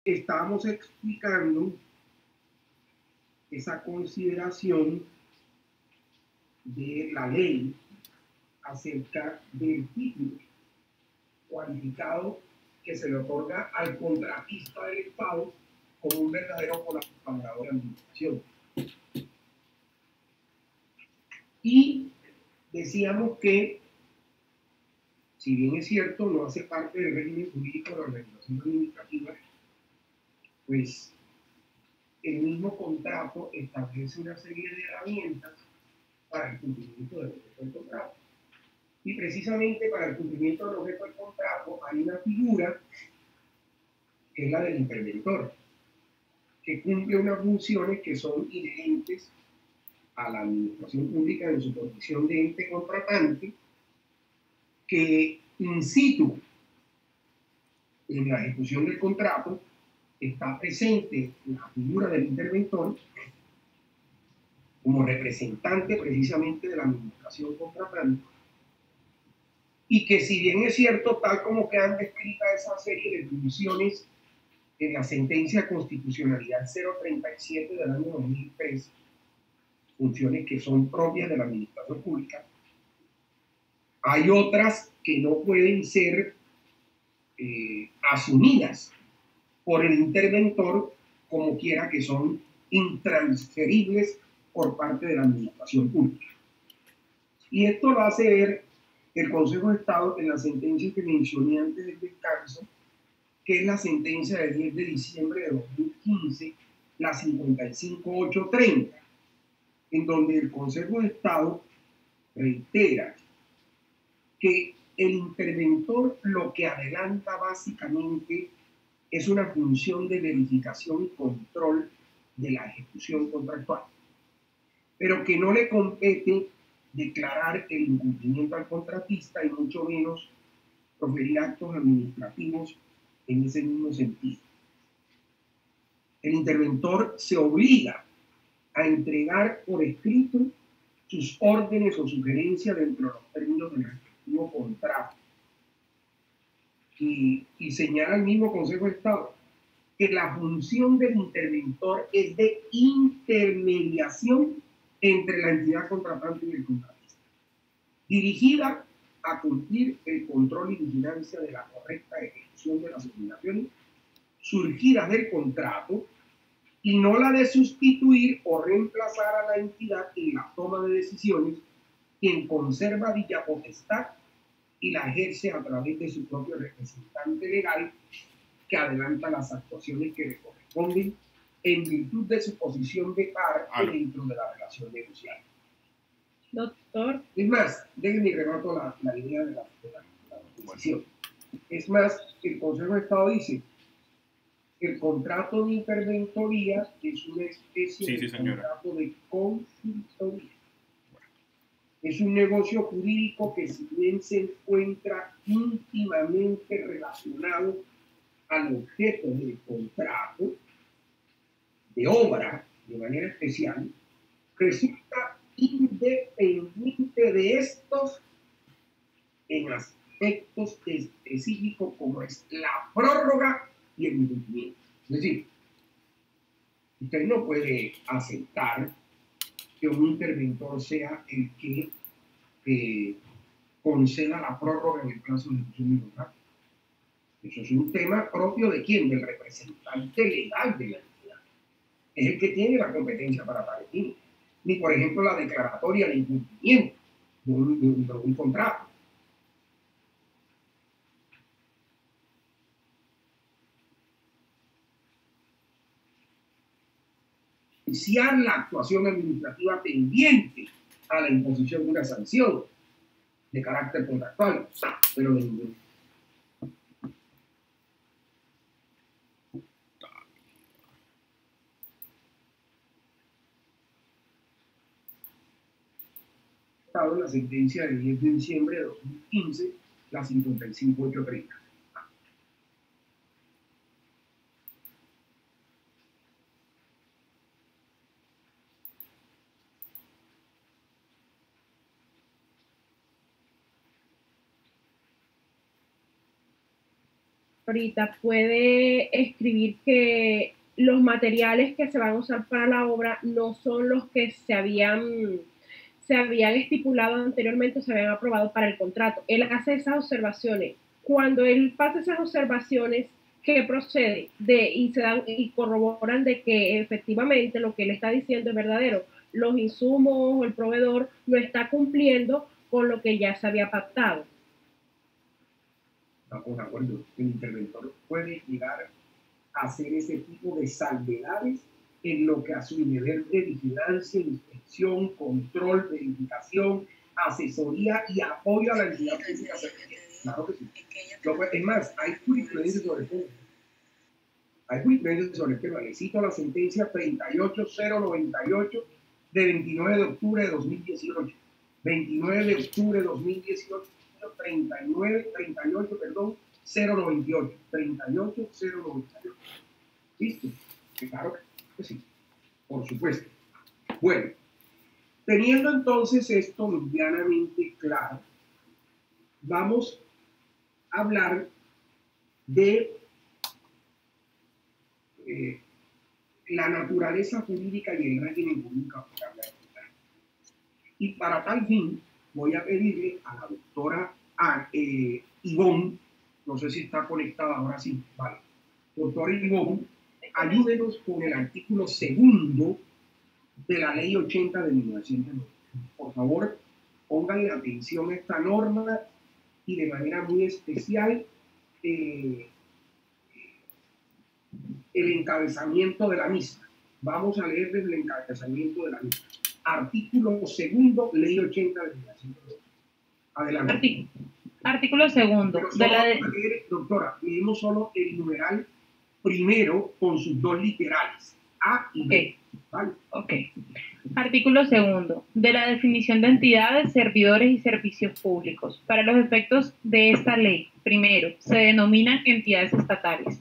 estábamos explicando esa consideración de la ley acerca del título cualificado que se le otorga al contratista del Estado como un verdadero colaborador de administración. Y decíamos que, si bien es cierto, no hace parte del régimen jurídico de la organización administrativa, pues el mismo contrato establece una serie de herramientas para el cumplimiento del objeto del contrato. Y precisamente para el cumplimiento del objeto del contrato hay una figura que es la del interventor, que cumple unas funciones que son inherentes a la administración pública en su condición de ente contratante, que in situ, en la ejecución del contrato, está presente la figura del interventor como representante precisamente de la administración contratante, y que si bien es cierto, tal como quedan descritas esa serie de funciones en la sentencia de constitucionalidad 037 del año 2003, funciones que son propias de la administración pública, hay otras que no pueden ser asumidas por el interventor como quiera, que son intransferibles por parte de la administración pública. Y esto lo hace ver el Consejo de Estado en la sentencia que mencioné antes del descanso, que es la sentencia del 10 de diciembre de 2015, la 55830, en donde el Consejo de Estado reitera que el interventor lo que adelanta básicamente es una función de verificación y control de la ejecución contractual, pero que no le compete declarar el incumplimiento al contratista y mucho menos proferir actos administrativos en ese mismo sentido. El interventor se obliga a entregar por escrito sus órdenes o sugerencias dentro de los términos del respectivo contrato. Y señala el mismo Consejo de Estado que la función del interventor es de intermediación entre la entidad contratante y el contratista, dirigida a cumplir el control y vigilancia de la correcta ejecución de las obligaciones surgidas del contrato, y no la de sustituir o reemplazar a la entidad en la toma de decisiones, quien conserva dicha potestad y la ejerce a través de su propio representante legal, que adelanta las actuaciones que le corresponden en virtud de su posición de parte dentro de la relación negociada. Doctor. Es más, déjenme remato la idea de la decisión. Es más, el Consejo de Estado dice: el contrato de interventoría es una especie de contrato de consultoría. Es un negocio jurídico que, si bien se encuentra íntimamente relacionado al objeto del contrato de obra de manera especial, resulta independiente de estos en aspectos específicos como es la prórroga y el incumplimiento. Es decir, usted no puede aceptar que un interventor sea el que conceda la prórroga en el plazo de ejecución del contrato. Eso es un tema propio de quién, del representante legal de la entidad. Es el que tiene la competencia para tal fin. Ni, por ejemplo, la declaratoria de incumplimiento de un contrato. Iniciar la actuación administrativa pendiente a la imposición de una sanción de carácter contractual, pero de ningún. En la sentencia del 10 de diciembre de 2015, la 55830. ahorita puede escribir que los materiales que se van a usar para la obra no son los que se habían estipulado anteriormente, se habían aprobado para el contrato. Él hace esas observaciones. Cuando él pasa esas observaciones, ¿qué procede? Y corroboran de que efectivamente lo que él está diciendo es verdadero. Los insumos o el proveedor no está cumpliendo con lo que ya se había pactado. Estamos de acuerdo. El interventor puede llegar a hacer ese tipo de salvedades en lo que a su deber de vigilancia, inspección, control, verificación, asesoría y apoyo a la entidad pública. Claro que sí. Es más, hay jurisprudencia sobre el tema. Hay jurisprudencia sobre el tema. Le cito la sentencia 38098 de 29 de octubre de 2018. 29 de octubre de 2018, 38, perdón, 098. 38098. ¿Listo? Claro que sí. Por supuesto. Bueno, teniendo entonces esto medianamente claro, vamos a hablar de la naturaleza jurídica y el régimen jurídico aplicable al contrato. Y para tal fin, voy a pedirle a la doctora Ivonne, no sé si está conectada ahora sí, vale. Doctora Ivonne, ayúdenos con el artículo 2 de la Ley 80 de 1990. Por favor, pónganle atención a esta norma y de manera muy especial el encabezamiento de la misma. Vamos a leer desde el encabezamiento de la misma. Artículo 2, Ley 80 de 1990. Adelante. Artículo 2. Doctora, leemos solo el numeral primero con sus dos literales, A y B. ¿Vale? Ok. Artículo 2. De la definición de entidades, servidores y servicios públicos. Para los efectos de esta ley, primero, se denominan entidades estatales.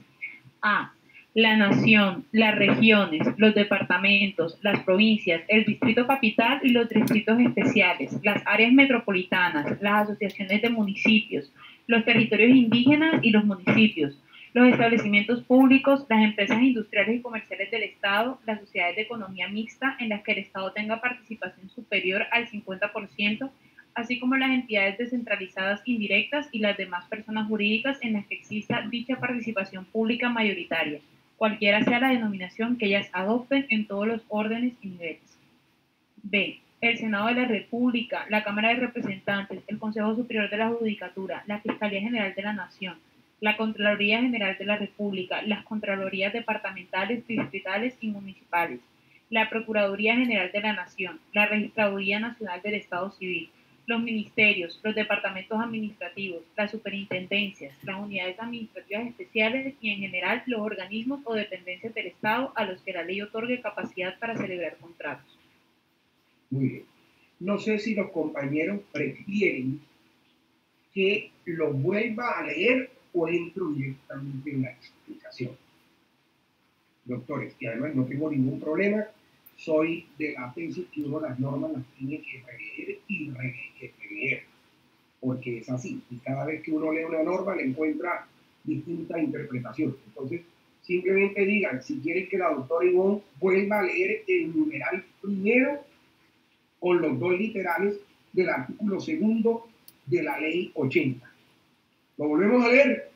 A. La nación, las regiones, los departamentos, las provincias, el distrito capital y los distritos especiales, las áreas metropolitanas, las asociaciones de municipios, los territorios indígenas y los municipios, los establecimientos públicos, las empresas industriales y comerciales del Estado, las sociedades de economía mixta en las que el Estado tenga participación superior al 50%, así como las entidades descentralizadas indirectas y las demás personas jurídicas en las que exista dicha participación pública mayoritaria, cualquiera sea la denominación que ellas adopten en todos los órdenes y niveles. B. El Senado de la República, la Cámara de Representantes, el Consejo Superior de la Judicatura, la Fiscalía General de la Nación, la Contraloría General de la República, las Contralorías departamentales, distritales y municipales, la Procuraduría General de la Nación, la Registraduría Nacional del Estado Civil, los ministerios, los departamentos administrativos, las superintendencias, las unidades administrativas especiales y en general los organismos o dependencias del Estado a los que la ley otorgue capacidad para celebrar contratos. Muy bien. No sé si los compañeros prefieren que lo vuelva a leer o entro directamente en la explicación. Doctores, y además no tengo ningún problema, soy de la tesis que uno las normas las tiene que releer y releer, porque es así, y cada vez que uno lee una norma le encuentra distintas interpretaciones. Entonces, simplemente digan, si quieren que la doctora Ivonne vuelva a leer el numeral primero con los dos literales del artículo 2 de la ley 80. ¿Lo volvemos a leer?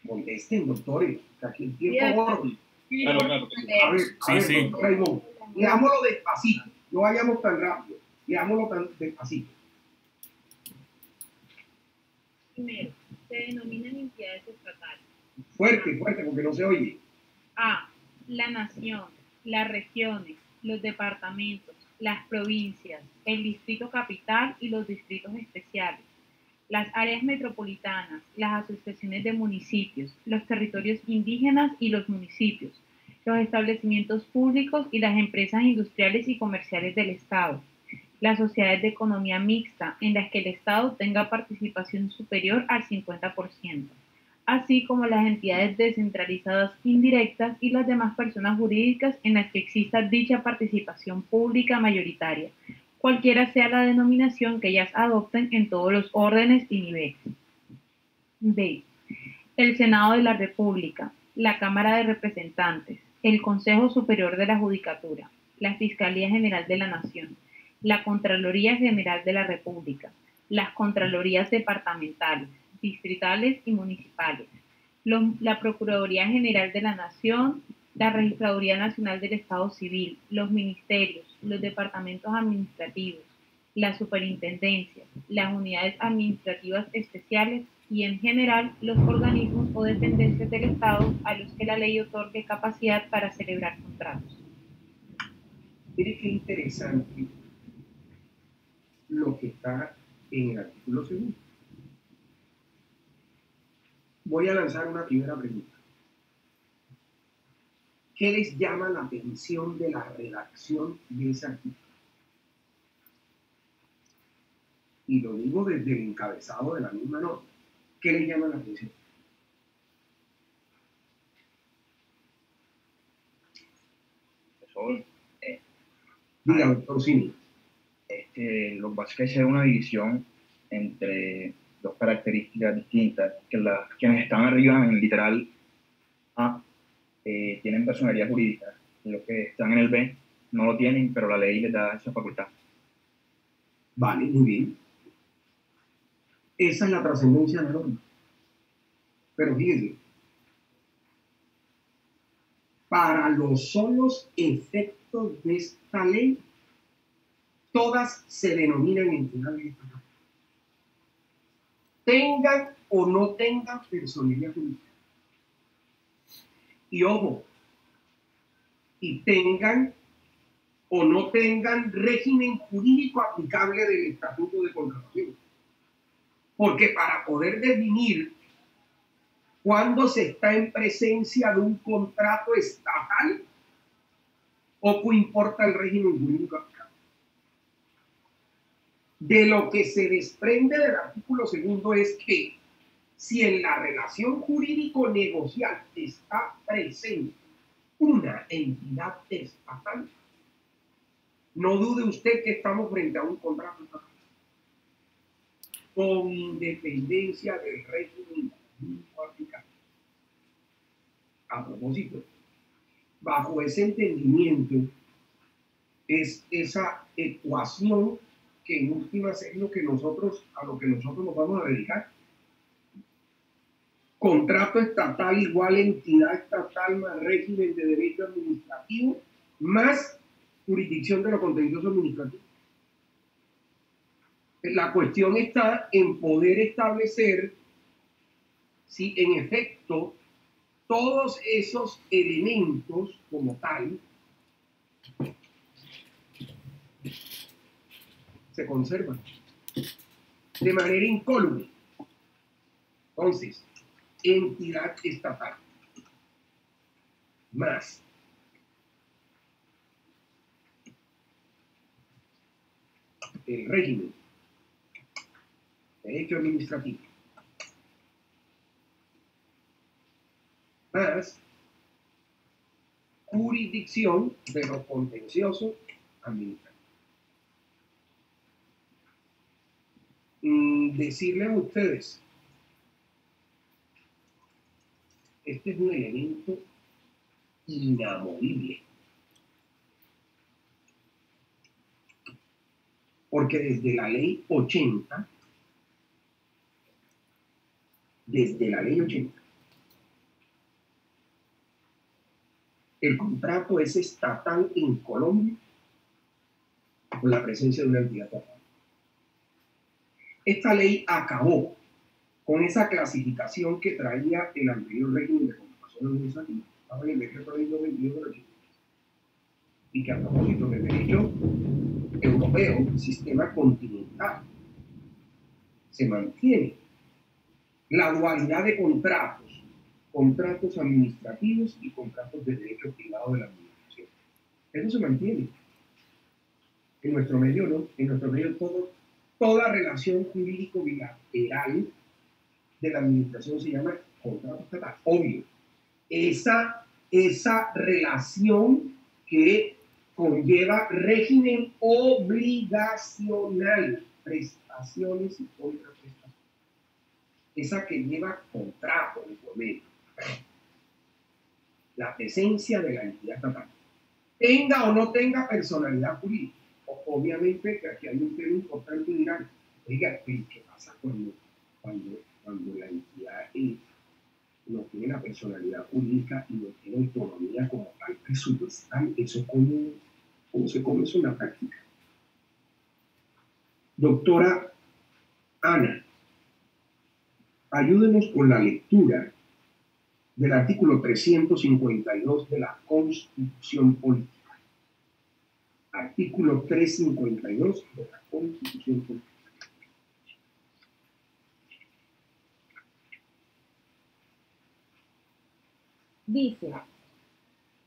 Contesten, doctores, que aquí el tiempo corre. Claro. A ver, Sí. doctora Ivonne, leámoslo despacito, no vayamos tan rápido, leámoslo tan despacito. Primero, se denominan entidades estatales. Fuerte, porque no se oye. A. La nación, las regiones, los departamentos, las provincias, el distrito capital y los distritos especiales, las áreas metropolitanas, las asociaciones de municipios, los territorios indígenas y los municipios, los establecimientos públicos y las empresas industriales y comerciales del Estado, las sociedades de economía mixta en las que el Estado tenga participación superior al 50%, así como las entidades descentralizadas indirectas y las demás personas jurídicas en las que exista dicha participación pública mayoritaria, cualquiera sea la denominación que ellas adopten en todos los órdenes y niveles. B. El Senado de la República, la Cámara de Representantes, el Consejo Superior de la Judicatura, la Fiscalía General de la Nación, la Contraloría General de la República, las Contralorías departamentales, distritales y municipales, la Procuraduría General de la Nación, la Registraduría Nacional del Estado Civil, los ministerios, los departamentos administrativos, las superintendencias, las unidades administrativas especiales y en general los organismos o dependencias del Estado a los que la ley otorgue capacidad para celebrar contratos. Mire qué interesante lo que está en el artículo 2. Voy a lanzar una primera pregunta. ¿Qué les llama la atención de la redacción de ese artículo? Y lo digo desde el encabezado de la misma norma. ¿Qué les llama la atención? Profesor, Dígame, doctor Cini. lo que pasa es que hay una división entre dos características distintas, que quienes están arriba en el literal A tienen personería jurídica, y los que están en el B no lo tienen, pero la ley les da esa facultad. Vale, muy bien. Esa es la trascendencia de la norma. Pero fíjense, para los solos efectos de esta ley, todas se denominan entidades estatales. Tengan o no tengan personería jurídica. Y ojo, y tengan o no tengan régimen jurídico aplicable del Estatuto de Contratación. Porque para poder definir cuándo se está en presencia de un contrato estatal, poco importa el régimen jurídico aplicable. De lo que se desprende del artículo 2 es que si en la relación jurídico-negocial está presente una entidad estatal, no dude usted que estamos frente a un contrato estatal, con independencia del régimen jurídico aplicable. A propósito, bajo ese entendimiento es esa ecuación que en últimas es lo que a lo que nosotros nos vamos a dedicar. Contrato estatal igual entidad estatal más régimen de derecho administrativo más jurisdicción de lo contencioso administrativo. La cuestión está en poder establecer si en efecto todos esos elementos como tal se conservan de manera incólume. Entonces, entidad estatal más el régimen de derecho administrativo más jurisdicción de lo contencioso administrativo. Decirles a ustedes, este es un elemento inamovible. Porque desde la ley 80, el contrato es estatal en Colombia con la presencia de una entidad estatal. Esta ley acabó con esa clasificación que traía el anterior régimen de contratación administrativa. Estaba en el decreto ley 22 de 80. Y que a propósito del derecho europeo, sistema continental, se mantiene la dualidad de contratos administrativos y contratos de derecho privado de la administración. Eso se mantiene. En nuestro medio, ¿no? En nuestro medio toda relación jurídico bilateral de la administración se llama contrato estatal. Obvio. Esa relación que conlleva régimen obligacional, prestaciones y contraprestaciones. Esa que lleva contrato de por medio. La presencia de la entidad estatal. Tenga o no tenga personalidad jurídica. Obviamente que aquí hay un tema importante, dirán, oiga, ¿qué pasa cuando la entidad no tiene la personalidad jurídica y no tiene autonomía como tal presupuestal? ¿Eso cómo se come eso en la práctica? Doctora Ana, ayúdenos con la lectura del artículo 352 de la Constitución Política. Artículo 352 de la Constitución Política. Dice,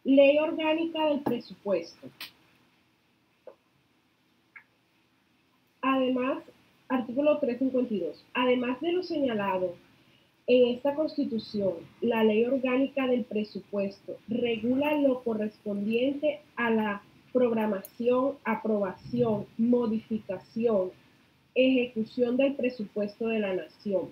Ley Orgánica del Presupuesto. Además, artículo 352. Además de lo señalado en esta Constitución, la Ley Orgánica del Presupuesto regula lo correspondiente a la programación, aprobación, modificación, ejecución del presupuesto de la Nación,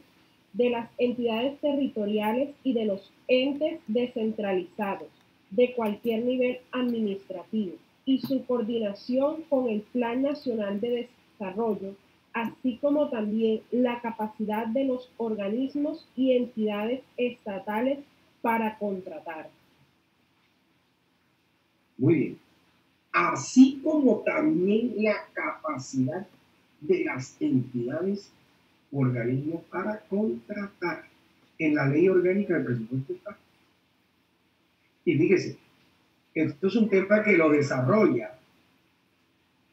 de las entidades territoriales y de los entes descentralizados de cualquier nivel administrativo y su coordinación con el Plan Nacional de Desarrollo, así como también la capacidad de los organismos y entidades estatales para contratar. Muy bien. Así como también la capacidad de las entidades u organismos para contratar. En la Ley Orgánica del Presupuesto está. Y fíjese, esto es un tema que lo desarrolla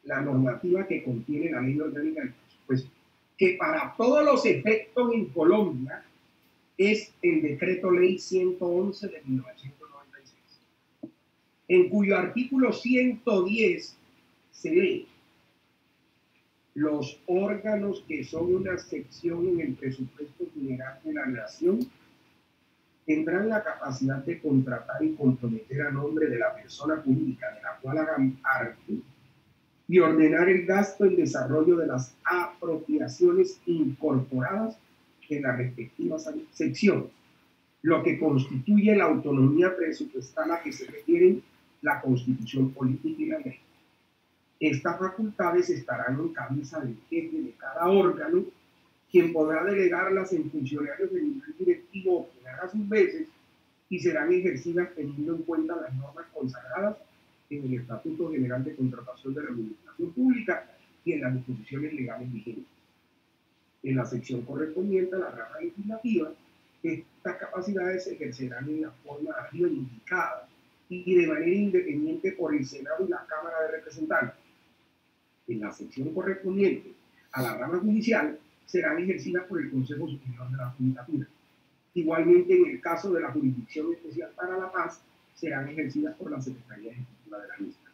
la normativa que contiene la Ley Orgánica del Presupuesto, que para todos los efectos en Colombia es el Decreto Ley 111 de 1996, en cuyo artículo 110 se lee: los órganos que son una sección en el presupuesto general de la Nación tendrán la capacidad de contratar y comprometer a nombre de la persona jurídica de la cual hagan parte y ordenar el gasto en desarrollo de las apropiaciones incorporadas en la respectiva sección, lo que constituye la autonomía presupuestal a que se refieren la Constitución Política y la ley. Estas facultades estarán en cabeza del jefe de cada órgano, quien podrá delegarlas en funcionarios de nivel directivo o quien haga sus veces, y serán ejercidas teniendo en cuenta las normas consagradas en el Estatuto General de Contratación de la Administración Pública y en las disposiciones legales vigentes. En la sección correspondiente a la rama legislativa, estas capacidades se ejercerán en la forma arriba indicada y de manera independiente por el Senado y la Cámara de Representantes. En la sección correspondiente a la rama judicial serán ejercidas por el Consejo Superior de la Judicatura. Igualmente, en el caso de la Jurisdicción Especial para la Paz, serán ejercidas por la Secretaría Ejecutiva de la misma.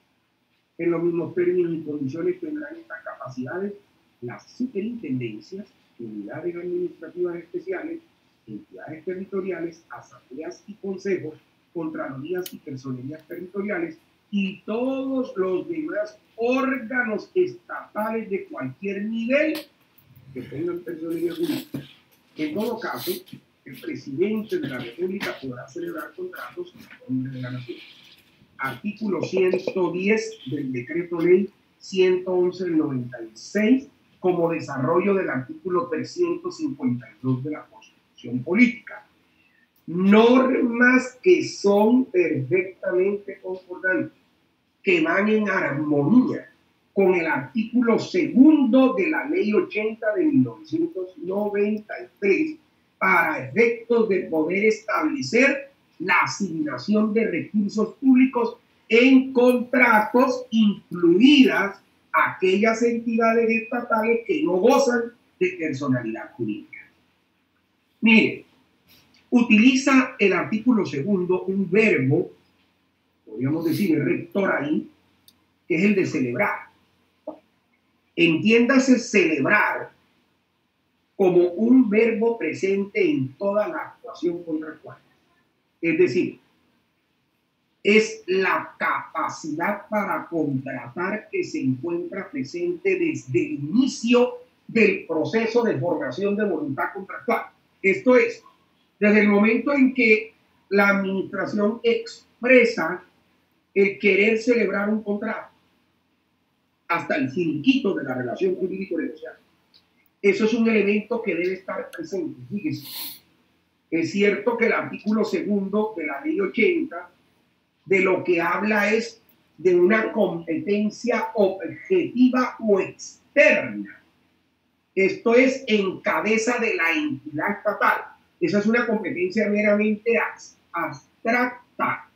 En los mismos términos y condiciones tendrán estas capacidades las superintendencias, unidades administrativas especiales, entidades territoriales, asambleas y consejos, contralorías y personerías territoriales y todos los demás órganos estatales de cualquier nivel que tengan personería jurídica. En todo caso, el presidente de la República podrá celebrar contratos en nombre de la Nación. Artículo 110 del Decreto Ley 111 del 96, como desarrollo del artículo 352 de la Constitución Política. Normas que son perfectamente concordantes, que van en armonía con el artículo 2 de la Ley 80 de 1993 para efectos de poder establecer la asignación de recursos públicos en contratos, incluidas aquellas entidades estatales que no gozan de personalidad jurídica. Mire, utiliza el artículo 2 un verbo, podríamos decir el rector ahí, que es el de celebrar. Entiéndase celebrar como un verbo presente en toda la actuación contractual. Es decir, es la capacidad para contratar que se encuentra presente desde el inicio del proceso de formación de voluntad contractual. Esto es, desde el momento en que la administración expresa el querer celebrar un contrato hasta el finiquito de la relación jurídico-negocial. Eso es un elemento que debe estar presente. Fíjese, es cierto que el artículo 2 de la ley 80 de lo que habla es de una competencia objetiva o externa. Esto es en cabeza de la entidad estatal. Esa es una competencia meramente abstracta,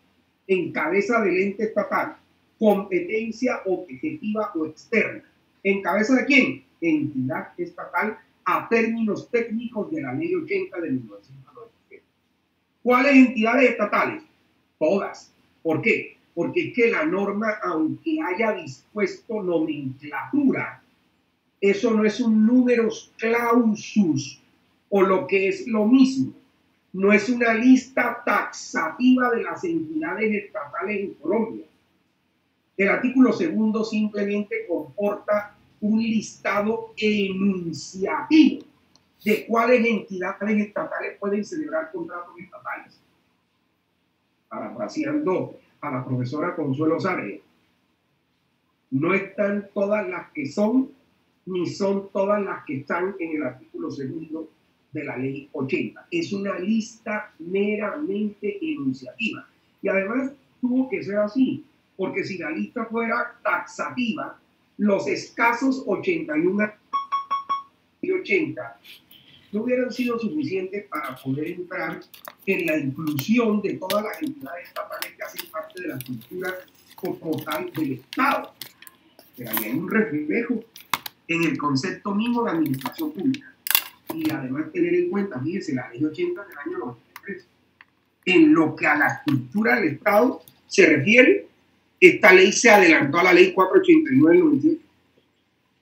en cabeza del ente estatal. Competencia objetiva o externa. ¿En cabeza de quién? Entidad estatal, a términos técnicos de la ley 80 de 1997. ¿Cuáles entidades estatales? Todas. ¿Por qué? Porque es que la norma, aunque haya dispuesto nomenclatura, eso no es un numerus clausus o lo que es lo mismo. No es una lista taxativa de las entidades estatales en Colombia. El artículo 2 simplemente comporta un listado enunciativo de cuáles entidades estatales pueden celebrar contratos estatales. Parafraseando a la profesora Consuelo Sarria, no están todas las que son, ni son todas las que están en el artículo 2 de la ley 80. Es una lista meramente enunciativa. Y además tuvo que ser así, porque si la lista fuera taxativa, los escasos 81 y 80 no hubieran sido suficientes para poder entrar en la inclusión de todas las entidades estatales que hacen parte de la estructura total del Estado. Pero hay un reflejo en el concepto mismo de administración pública. Y además tener en cuenta, fíjese, la ley 80 del año 93. En lo que a la estructura del Estado se refiere, esta ley se adelantó a la ley 489 del 97,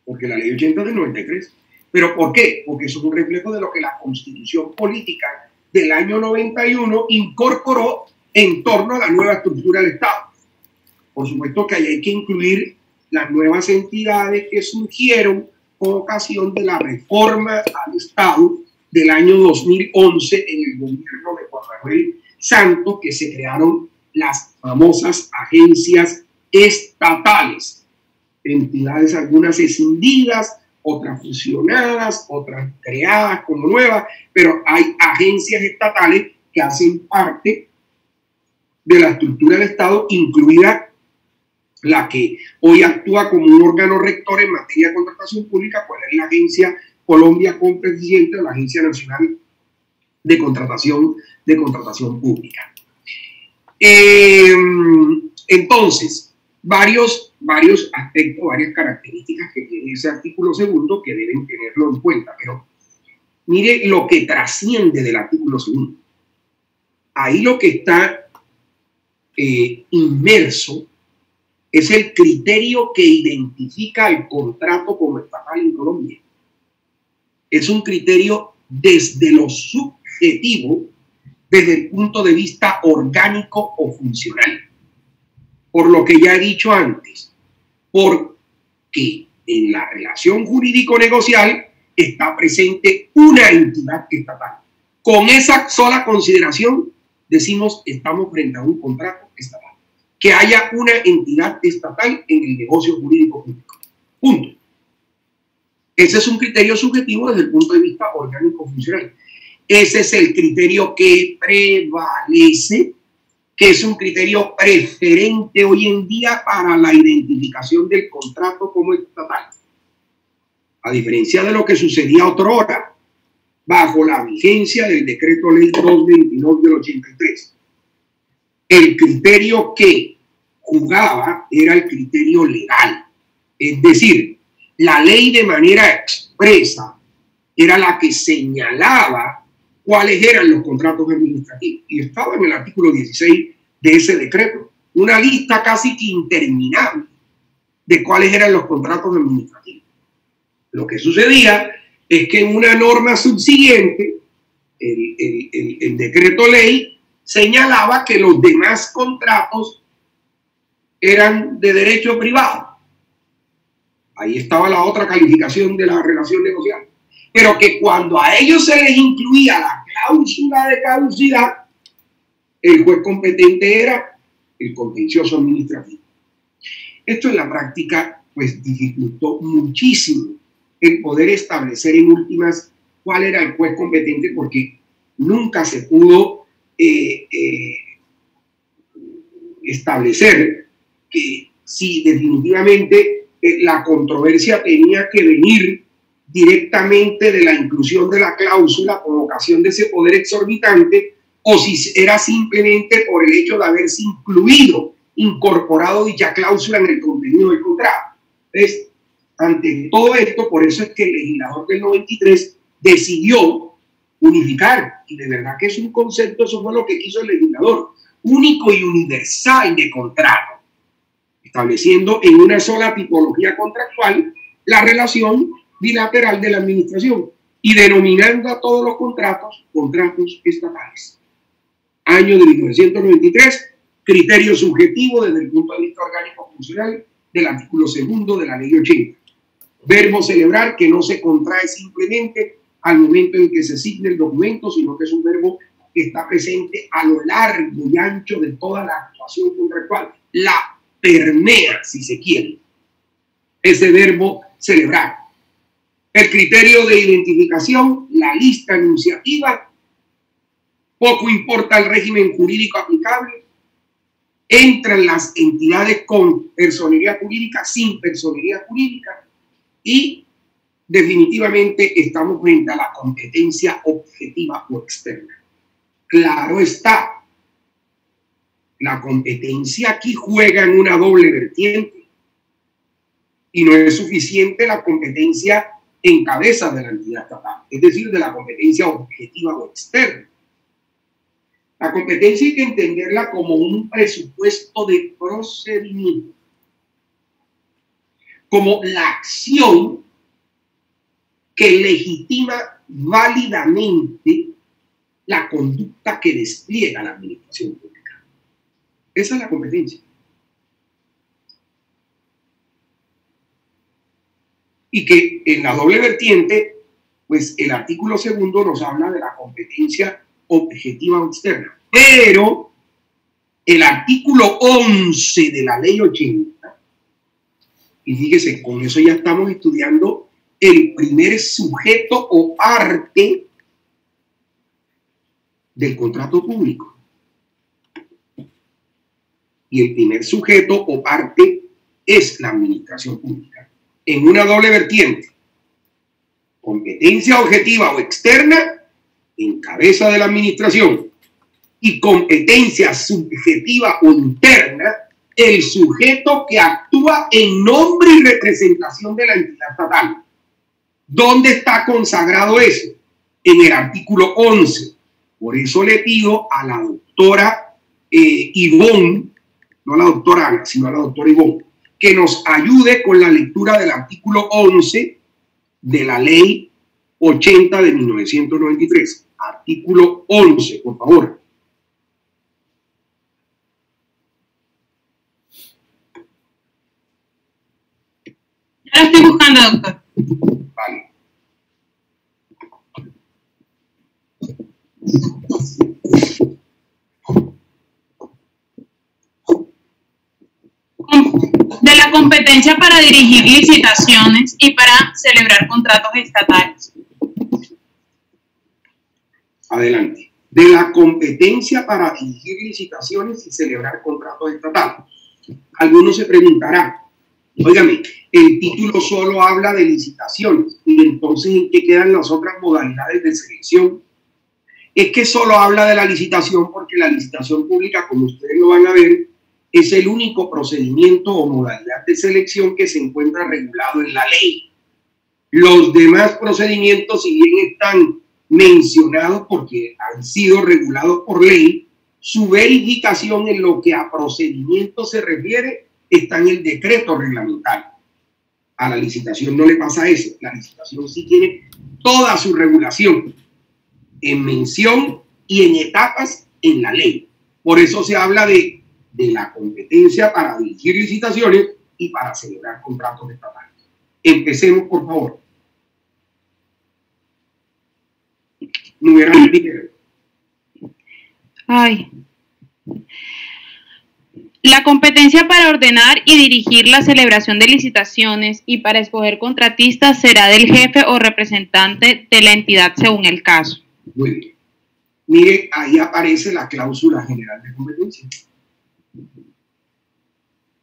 porque la ley 80 es del 93. ¿Pero por qué? Porque eso es un reflejo de lo que la Constitución Política del año 91 incorporó en torno a la nueva estructura del Estado. Por supuesto que ahí hay que incluir las nuevas entidades que surgieron con ocasión de la reforma al Estado del año 2011 en el gobierno de Juan Manuel Santos, que se crearon las famosas agencias estatales, entidades algunas escindidas, otras fusionadas, otras creadas como nuevas, pero hay agencias estatales que hacen parte de la estructura del Estado, incluida la que hoy actúa como un órgano rector en materia de contratación pública, pues es la Agencia Colombia Compra Eficiente, la Agencia Nacional de Contratación Pública. Entonces, varios aspectos, varias características que tiene ese artículo 2 que deben tenerlo en cuenta, pero mire lo que trasciende del artículo 2. Ahí lo que está inmerso es el criterio que identifica el contrato como estatal en Colombia. Es un criterio desde lo subjetivo, desde el punto de vista orgánico o funcional. Por lo que ya he dicho antes, porque en la relación jurídico-negocial está presente una entidad estatal. Con esa sola consideración decimos estamos frente a un contrato estatal. Que haya una entidad estatal en el negocio jurídico público. Punto. Ese es un criterio subjetivo desde el punto de vista orgánico-funcional. Ese es el criterio que prevalece, que es un criterio preferente hoy en día para la identificación del contrato como estatal. A diferencia de lo que sucedía otrora, bajo la vigencia del Decreto Ley 222 del 83. El criterio que jugaba era el criterio legal. Es decir, la ley de manera expresa era la que señalaba cuáles eran los contratos administrativos. Y estaba en el artículo 16 de ese decreto. Una lista casi que interminable de cuáles eran los contratos administrativos. Lo que sucedía es que en una norma subsiguiente, el decreto ley señalaba que los demás contratos eran de derecho privado. Ahí estaba la otra calificación de la relación negociada. Pero que cuando a ellos se les incluía la cláusula de caducidad, el juez competente era el contencioso administrativo. Esto en la práctica pues dificultó muchísimo el poder establecer en últimas cuál era el juez competente, porque nunca se pudo establecer que si definitivamente la controversia tenía que venir directamente de la inclusión de la cláusula por ocasión de ese poder exorbitante, o si era simplemente por el hecho de haberse incorporado dicha cláusula en el contenido del contrato. Entonces, ante todo esto, por eso es que el legislador del 93 decidió unificar, y de verdad que es un concepto, eso fue lo que quiso el legislador, único y universal de contrato, estableciendo en una sola tipología contractual la relación bilateral de la administración y denominando a todos los contratos estatales. Año de 1993, criterio subjetivo desde el punto de vista orgánico funcional del artículo 2 de la ley 80. Verbo celebrar, que no se contrae simplemente al momento en que se signe el documento, sino que es un verbo que está presente a lo largo y ancho de toda la actuación contractual. La permea, si se quiere, ese verbo celebrar. El criterio de identificación, la lista enunciativa, poco importa el régimen jurídico aplicable, entran las entidades con personería jurídica, sin personería jurídica, y definitivamente estamos frente a la competencia objetiva o externa. Claro está, la competencia aquí juega en una doble vertiente y no es suficiente la competencia en cabeza de la entidad estatal, es decir, de la competencia objetiva o externa. La competencia hay que entenderla como un presupuesto de procedimiento, como la acción que legitima válidamente la conducta que despliega la administración pública. Esa es la competencia. Y que en la doble vertiente, pues el artículo 2 nos habla de la competencia objetiva o externa. Pero el artículo 11 de la ley 80, y fíjese, con eso ya estamos estudiando el primer sujeto o parte del contrato público. Y el primer sujeto o parte es la administración pública. En una doble vertiente, competencia objetiva o externa en cabeza de la administración y competencia subjetiva o interna, el sujeto que actúa en nombre y representación de la entidad estatal. ¿Dónde está consagrado eso? En el artículo 11. Por eso le pido a la doctora Ivonne, no a la doctora Ana, sino a la doctora Ivonne, que nos ayude con la lectura del artículo 11 de la ley 80 de 1993. Artículo 11, por favor. Ya lo estoy buscando, doctor. Vale. De la competencia para dirigir licitaciones y para celebrar contratos estatales. Adelante. De la competencia para dirigir licitaciones y celebrar contratos estatales. Algunos se preguntarán, óigame, el título solo habla de licitaciones, y entonces ¿en qué quedan las otras modalidades de selección? Es que solo habla de la licitación porque la licitación pública, como ustedes lo van a ver, es el único procedimiento o modalidad de selección que se encuentra regulado en la ley. Los demás procedimientos, si bien están mencionados porque han sido regulados por ley, su verificación en lo que a procedimiento se refiere está en el decreto reglamentario. A la licitación no le pasa eso. La licitación sí tiene toda su regulación en mención y en etapas en la ley. Por eso se habla de la competencia para dirigir licitaciones y para celebrar contratos estatales. Empecemos, por favor. Numeral primero. La competencia para ordenar y dirigir la celebración de licitaciones y para escoger contratistas será del jefe o representante de la entidad según el caso. Muy bien. Mire, ahí aparece la cláusula general de competencia.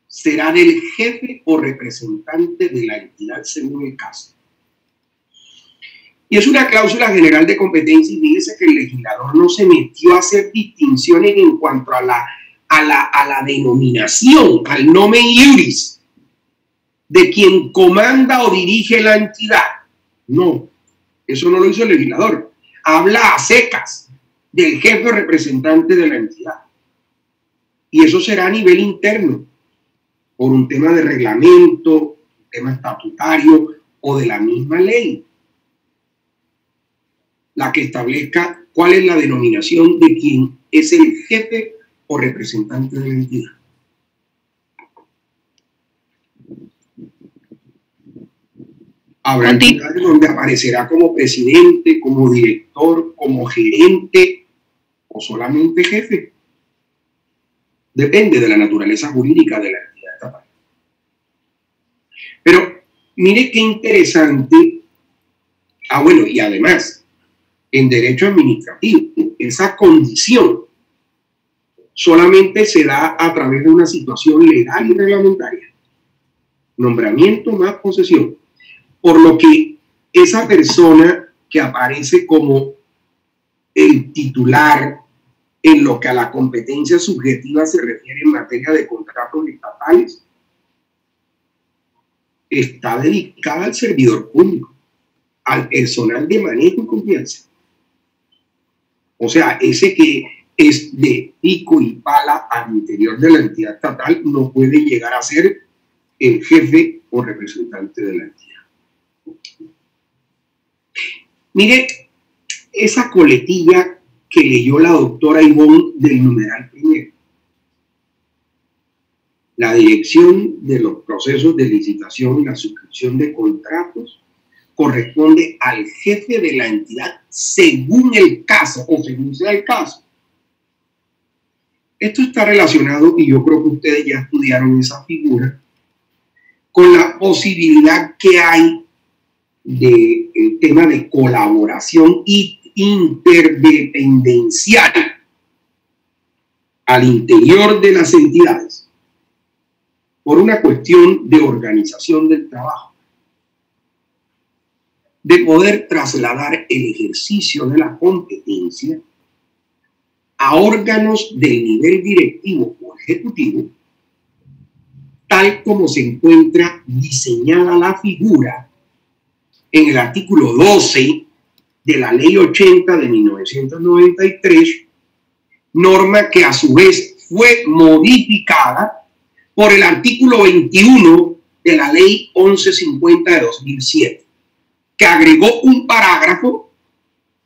Será del jefe o representante de la entidad según el caso. Y es una cláusula general de competencia y fíjese que el legislador no se metió a hacer distinciones en cuanto a la denominación, al nomen iuris de quien comanda o dirige la entidad. No, eso no lo hizo el legislador. Habla a secas del jefe o representante de la entidad. Y eso será a nivel interno, por un tema de reglamento, un tema estatutario o de la misma ley, la que establezca cuál es la denominación de quien es el jefe o representante de la entidad. Habrá entidades donde aparecerá como presidente, como director, como gerente o solamente jefe. Depende de la naturaleza jurídica de la entidad estatal. Pero mire qué interesante. Bueno, y además, en derecho administrativo, esa condición solamente se da a través de una situación legal y reglamentaria. Nombramiento más posesión. Por lo que esa persona que aparece como el titular en lo que a la competencia subjetiva se refiere en materia de contratos estatales, está dedicada al servidor público, al personal de manejo y confianza. O sea, ese que es de pico y pala al interior de la entidad estatal no puede llegar a ser el jefe o representante de la entidad. Mire, esa coletilla que leyó la doctora Ivonne del numeral primero. La dirección de los procesos de licitación y la suscripción de contratos corresponde al jefe de la entidad según el caso o según sea el caso. Esto está relacionado, y yo creo que ustedes ya estudiaron esa figura, con la posibilidad que hay del tema de colaboración interdependencial al interior de las entidades por una cuestión de organización del trabajo, de poder trasladar el ejercicio de la competencia a órganos del nivel directivo o ejecutivo, tal como se encuentra diseñada la figura en el artículo 12 de la Ley 80 de 1993, norma que a su vez fue modificada por el artículo 21 de la Ley 1150 de 2007, que agregó un parágrafo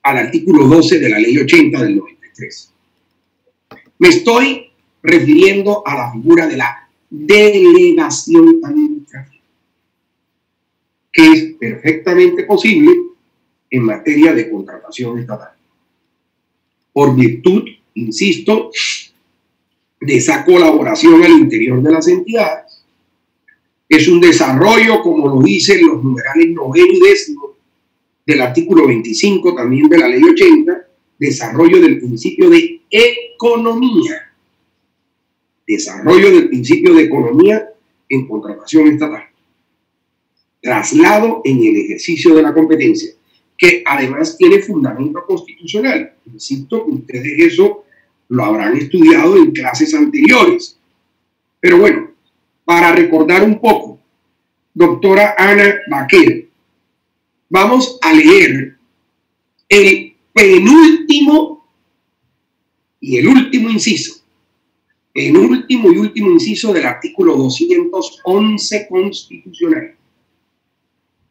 al artículo 12 de la Ley 80 del 93. Me estoy refiriendo a la figura de la delegación administrativa, que es perfectamente posible en materia de contratación estatal. Por virtud, insisto, de esa colaboración al interior de las entidades. Es un desarrollo, como lo dicen los numerales 9 y 10 del artículo 25 también de la Ley 80, desarrollo del principio de economía. Desarrollo del principio de economía en contratación estatal. Traslado en el ejercicio de la competencia, que además tiene fundamento constitucional. Insisto que ustedes eso lo habrán estudiado en clases anteriores. Pero bueno, para recordar un poco, doctora Ana Baquer, vamos a leer el penúltimo y el último inciso. Penúltimo y último inciso del artículo 211 constitucional.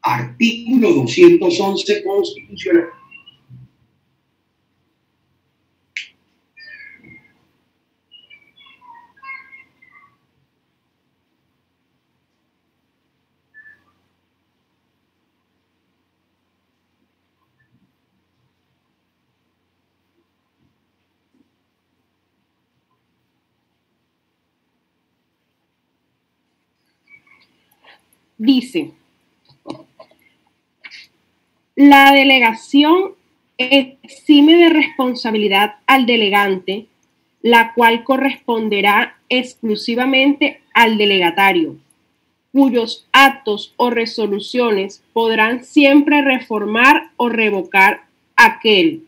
Artículo 211 constitucional. dice, la delegación exime de responsabilidad al delegante, la cual corresponderá exclusivamente al delegatario, cuyos actos o resoluciones podrán siempre reformar o revocar aquel,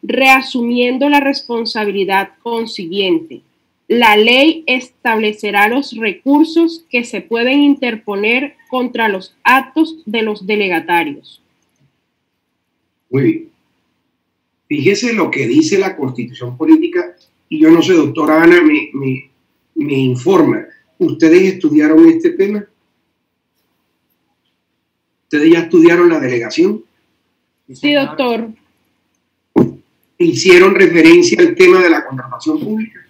reasumiendo la responsabilidad consiguiente. La ley establecerá los recursos que se pueden interponer contra los actos de los delegatarios. Muy bien. Fíjese lo que dice la Constitución Política, y yo no sé, doctora Ana, me informa. ¿Ustedes estudiaron este tema? ¿Ustedes ya estudiaron la delegación? Sí, doctor. ¿Hicieron referencia al tema de la contratación pública?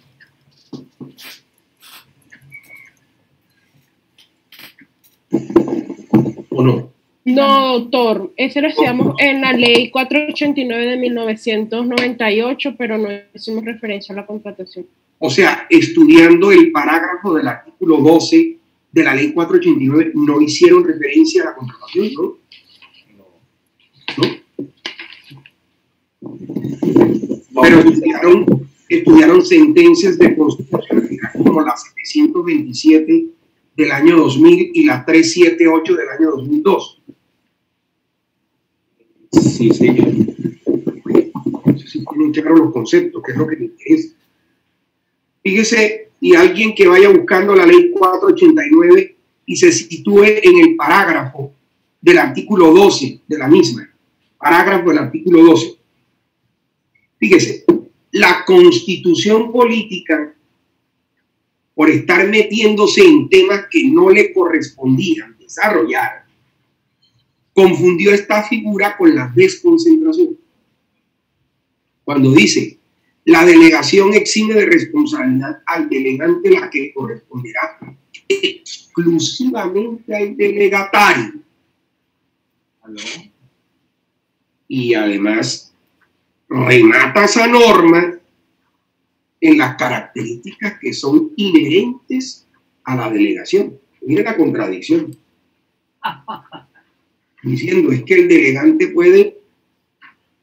¿O no? No, doctor. Ese lo estudiamos en la ley 489 de 1998, pero no hicimos referencia a la contratación. O sea, estudiando el parágrafo del artículo 12 de la ley 489, no hicieron referencia a la contratación, ¿no? ¿No? Pero estudiaron sentencias de constitucionalidad como la 727 del año 2000 y la 378 del año 2002. Sí, señor. No sé si tienen claro los conceptos, que es lo que me interesa. Fíjese, y alguien que vaya buscando la ley 489 y se sitúe en el parágrafo del artículo 12 de la misma, parágrafo del artículo 12. Fíjese, la Constitución Política, por estar metiéndose en temas que no le correspondían desarrollar, confundió esta figura con la desconcentración. Cuando dice, la delegación exime de responsabilidad al delegante, la que corresponderá exclusivamente al delegatario. ¿Aló? Y además remata esa norma en las características que son inherentes a la delegación. Mire la contradicción. Diciendo, es que el delegante puede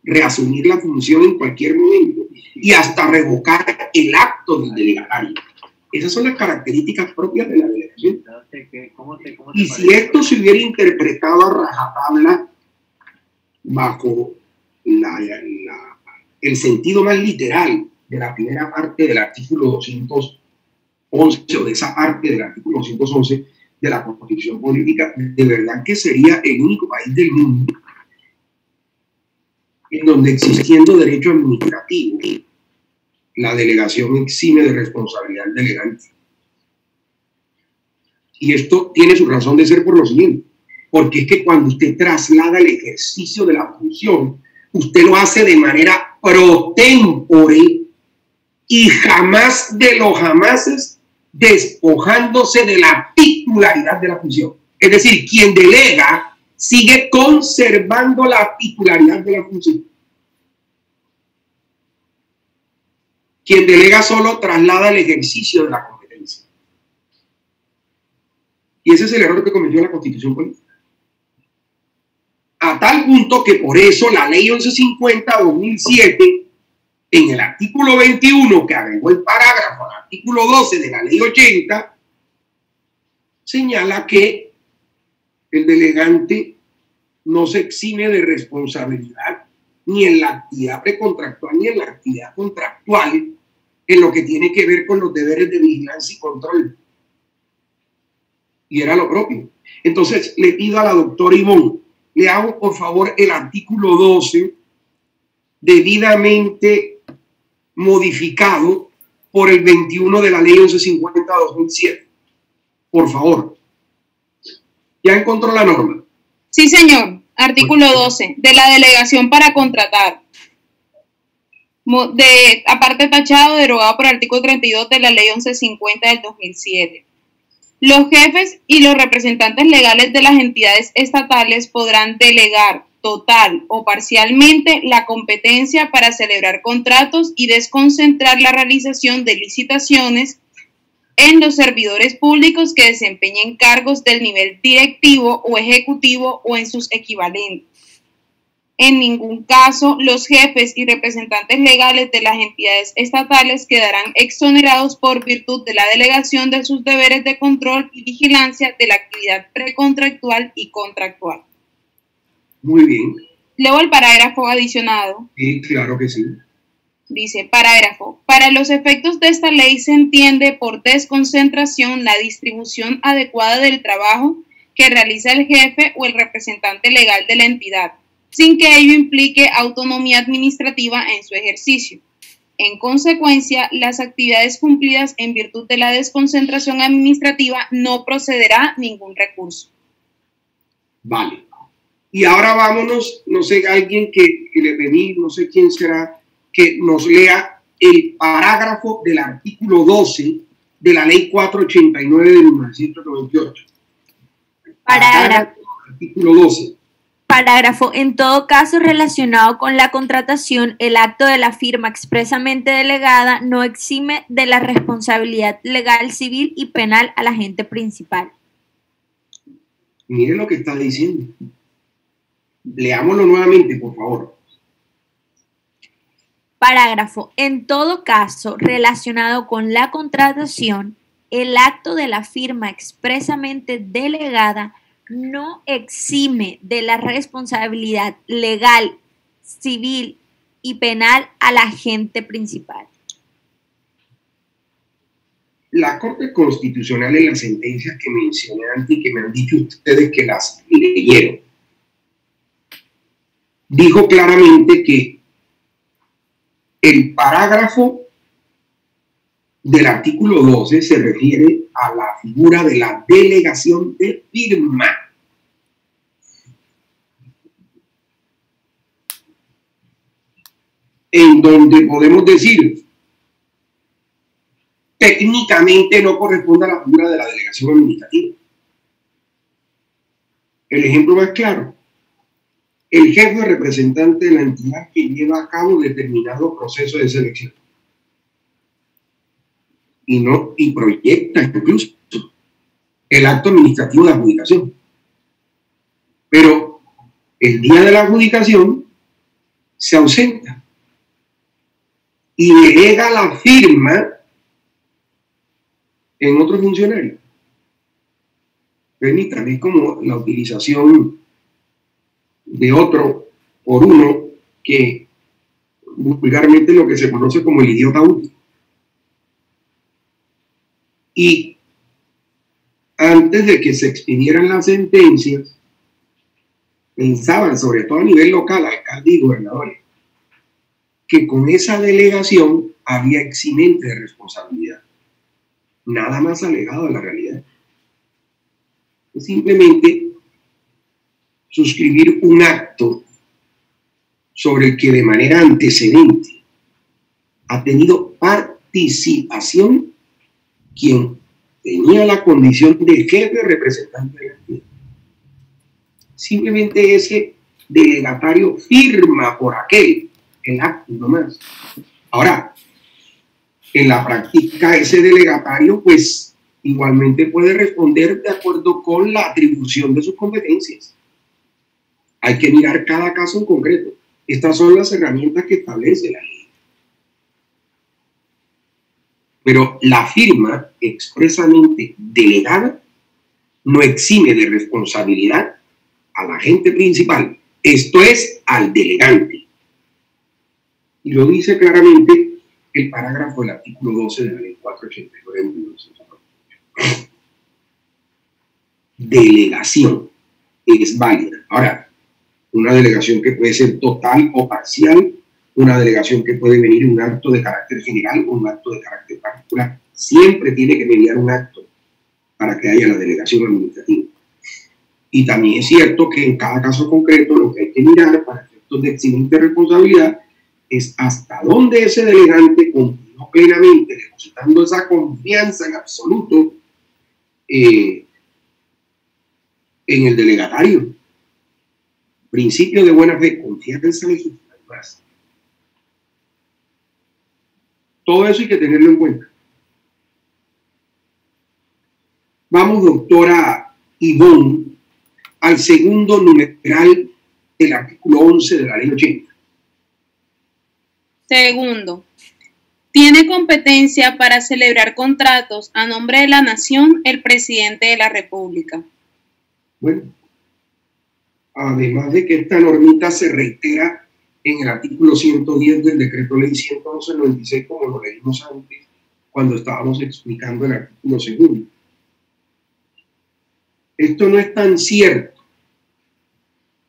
reasumir la función en cualquier momento y hasta revocar el acto del delegatario. Esas son las características propias de la delegación. Y si esto se hubiera interpretado a rajatabla bajo el sentido más literal de la primera parte del artículo 211 o de esa parte del artículo 211 de la Constitución Política, de verdad que sería el único país del mundo en donde, existiendo derecho administrativo, la delegación exime de responsabilidad al delegante. Y esto tiene su razón de ser por lo siguiente, porque es que cuando usted traslada el ejercicio de la función, usted lo hace de manera pro tempore y jamás de los jamases despojándose de la titularidad de la función. Es decir, quien delega sigue conservando la titularidad de la función. Quien delega solo traslada el ejercicio de la competencia. Y ese es el error que cometió la Constitución Política. A tal punto que por eso la Ley 1150-2007, en el artículo 21, que agregó el parágrafo al artículo 12 de la Ley 80, señala que el delegante no se exime de responsabilidad ni en la actividad precontractual ni en la actividad contractual en lo que tiene que ver con los deberes de vigilancia y control. Y era lo propio. Entonces le pido a la doctora Ivonne, le hago por favor el artículo 12 debidamente modificado por el 21 de la Ley 1150-2007. Por favor. ¿Ya encontró la norma? Sí, señor. Artículo 12, de la delegación para contratar. Aparte tachado, derogado por el artículo 32 de la Ley 1150 del 2007. Los jefes y los representantes legales de las entidades estatales podrán delegar total o parcialmente la competencia para celebrar contratos y desconcentrar la realización de licitaciones en los servidores públicos que desempeñen cargos del nivel directivo o ejecutivo o en sus equivalentes. En ningún caso, los jefes y representantes legales de las entidades estatales quedarán exonerados por virtud de la delegación de sus deberes de control y vigilancia de la actividad precontractual y contractual. Muy bien. Leo el parágrafo adicionado. Sí, claro que sí. Dice, parágrafo, para los efectos de esta ley se entiende por desconcentración la distribución adecuada del trabajo que realiza el jefe o el representante legal de la entidad, sin que ello implique autonomía administrativa en su ejercicio. En consecuencia, las actividades cumplidas en virtud de la desconcentración administrativa no procederá ningún recurso. Vale. Y ahora vámonos, no sé, alguien que le pedí, no sé quién será, que nos lea el parágrafo del artículo 12 de la Ley 489 de 1998. Parágrafo. Artículo 12. Parágrafo. En todo caso relacionado con la contratación, el acto de la firma expresamente delegada no exime de la responsabilidad legal, civil y penal al agente principal. Mire lo que está diciendo. Leámoslo nuevamente, por favor. Parágrafo. En todo caso relacionado con la contratación, el acto de la firma expresamente delegada no exime de la responsabilidad legal, civil y penal al agente principal. La Corte Constitucional, en las sentencias que mencioné antes y que me han dicho ustedes que las leyeron, dijo claramente que el parágrafo del artículo 12 se refiere a la figura de la delegación de firma. En donde podemos decir, técnicamente no corresponde a la figura de la delegación administrativa. El ejemplo más claro, el jefe representante de la entidad que lleva a cabo determinado proceso de selección y proyecta incluso el acto administrativo de adjudicación. Pero el día de la adjudicación se ausenta y delega la firma en otro funcionario. Permítame, como la utilización de otro por uno, que vulgarmente es lo que se conoce como el idiota útil. Y antes de que se expidieran las sentencias, pensaban, sobre todo a nivel local, alcaldes y gobernadores, que con esa delegación había eximente de responsabilidad. Nada más alejado de la realidad. Es simplemente suscribir un acto sobre el que de manera antecedente ha tenido participación quien tenía la condición de jefe representante de la entidad. Simplemente ese delegatario firma por aquel el acto, no más. Ahora, en la práctica ese delegatario pues igualmente puede responder de acuerdo con la atribución de sus competencias. Hay que mirar cada caso en concreto. Estas son las herramientas que establece la ley. Pero la firma expresamente delegada no exime de responsabilidad al agente principal, esto es, al delegante. Y lo dice claramente el parágrafo del artículo 12 de la ley 489 de 1998. Delegación es válida. Ahora, una delegación que puede ser total o parcial, una delegación que puede venir un acto de carácter general o un acto de carácter particular. Siempre tiene que mediar un acto para que haya la delegación administrativa. Y también es cierto que en cada caso concreto lo que hay que mirar para efectos de excelente responsabilidad es hasta dónde ese delegante continuó plenamente depositando esa confianza en absoluto en el delegatario. Principio de buena fe, confianza legítima y más. Todo eso hay que tenerlo en cuenta. Vamos, doctora Ivonne, al segundo numeral del artículo 11 de la ley 80. Segundo, tiene competencia para celebrar contratos a nombre de la nación el presidente de la República. Bueno, además de que esta normita se reitera en el artículo 110 del decreto ley 111/96, como lo leímos antes cuando estábamos explicando el artículo segundo. Esto no es tan cierto,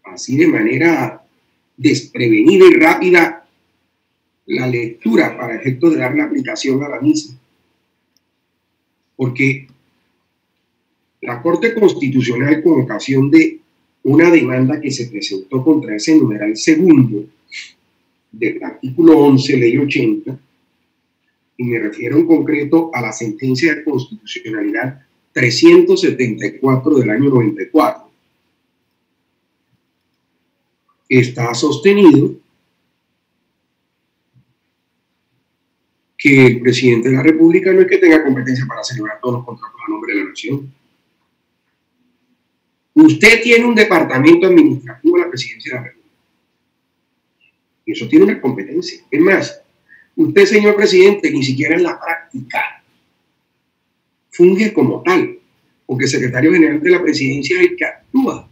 así de manera desprevenida y rápida la lectura para efectos de dar la aplicación a la misma, porque la Corte Constitucional, con ocasión de una demanda que se presentó contra ese numeral segundo del artículo 11, ley 80, y me refiero en concreto a la sentencia de constitucionalidad 374 del año 94, está sostenido que el presidente de la República no es que tenga competencia para celebrar todos los contratos a nombre de la nación. Usted tiene un departamento administrativo de la presidencia de la República. Y eso tiene una competencia. Es más, usted, señor presidente, ni siquiera en la práctica funge como tal, porque el secretario general de la presidencia es el que actúa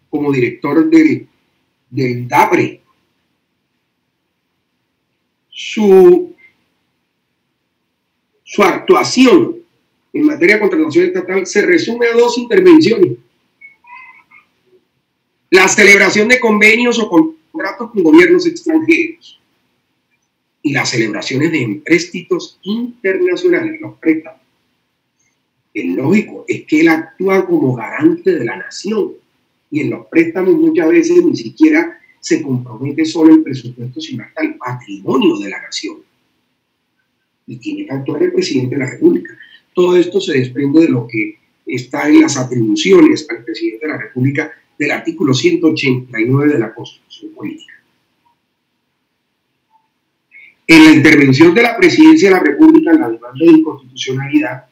como director del DAPRE. Su actuación en materia de contratación estatal se resume a dos intervenciones: la celebración de convenios o contratos con gobiernos extranjeros y las celebraciones de empréstitos internacionales, los préstamos. El lógico es que él actúa como garante de la nación, y en los préstamos muchas veces ni siquiera se compromete solo el presupuesto, sino hasta el patrimonio de la nación. Y tiene que actuar el presidente de la República. Todo esto se desprende de lo que está en las atribuciones al presidente de la República del artículo 189 de la Constitución Política. En la intervención de la presidencia de la República en la demanda de inconstitucionalidad,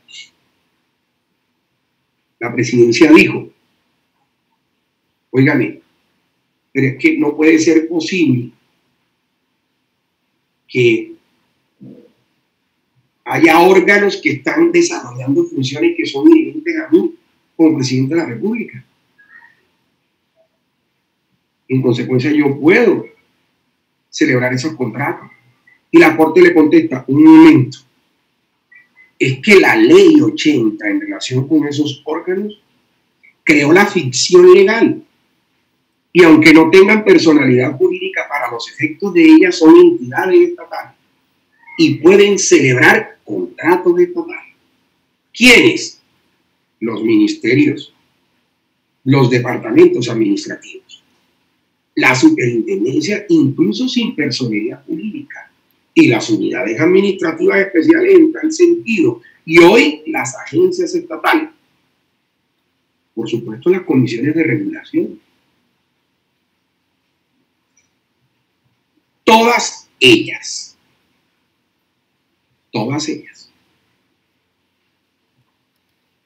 la presidencia dijo: óigame, pero es que no puede ser posible que haya órganos que están desarrollando funciones que son inherentes a mí como presidente de la República. En consecuencia, yo puedo celebrar esos contratos. Y la Corte le contesta: un momento, es que la ley 80 en relación con esos órganos creó la ficción legal. Y aunque no tengan personalidad jurídica, para los efectos de ella son entidades estatales y pueden celebrar contratos estatales. ¿Quiénes? Los ministerios, los departamentos administrativos, la superintendencia, incluso sin personalidad jurídica, y las unidades administrativas especiales en tal sentido, y hoy las agencias estatales. Por supuesto, las comisiones de regulación. Todas ellas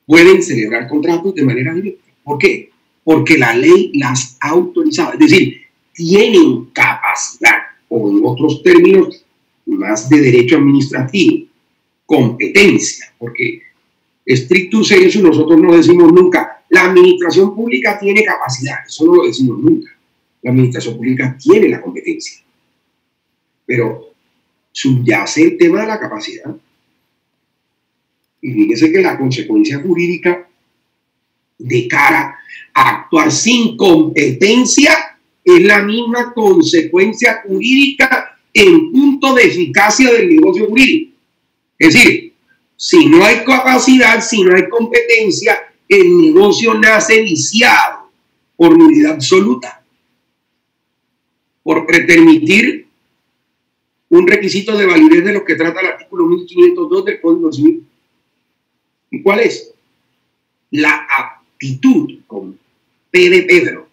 pueden celebrar contratos de manera directa. ¿Por qué? Porque la ley las ha autorizado. Es decir, tienen capacidad, o en otros términos más de derecho administrativo, competencia, porque stricto sensu nosotros no decimos nunca la administración pública tiene capacidad, eso no lo decimos nunca. La administración pública tiene la competencia, pero subyace el tema de la capacidad. Y fíjese que la consecuencia jurídica de cara a actuar sin competencia es la misma consecuencia jurídica en punto de eficacia del negocio jurídico. Es decir, si no hay capacidad, si no hay competencia, el negocio nace viciado por nulidad absoluta, por pretermitir un requisito de validez de lo que trata el artículo 1502 del Código Civil. ¿Y cuál es? La aptitud, con P de Pedro,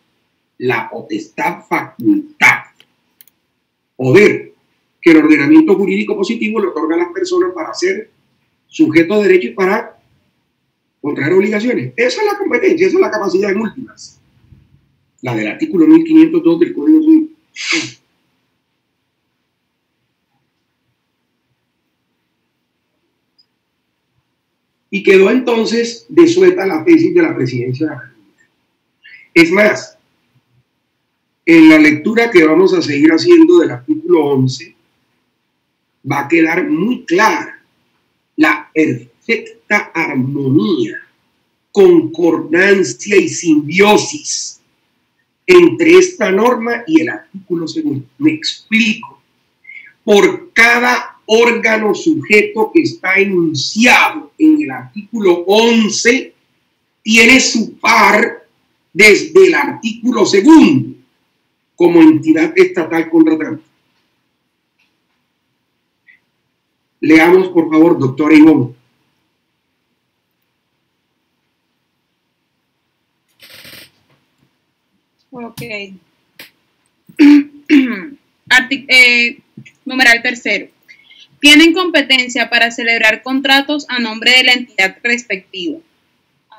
la potestad, facultad, poder que el ordenamiento jurídico positivo le otorga a las personas para ser sujeto de derecho y para contraer obligaciones. Esa es la competencia, esa es la capacidad en últimas. La del artículo 1502 del Código Civil. Y quedó entonces desuelta la tesis de la presidencia de la República. Es más, en la lectura que vamos a seguir haciendo del artículo 11, va a quedar muy clara la perfecta armonía, concordancia y simbiosis entre esta norma y el artículo 2. Me explico. Por cada órgano sujeto que está enunciado en el artículo 11, tiene su par desde el artículo 2 como entidad estatal contratante. Leamos, por favor, doctora Ivonne. Ok. Numeral tercero. Tienen competencia para celebrar contratos a nombre de la entidad respectiva.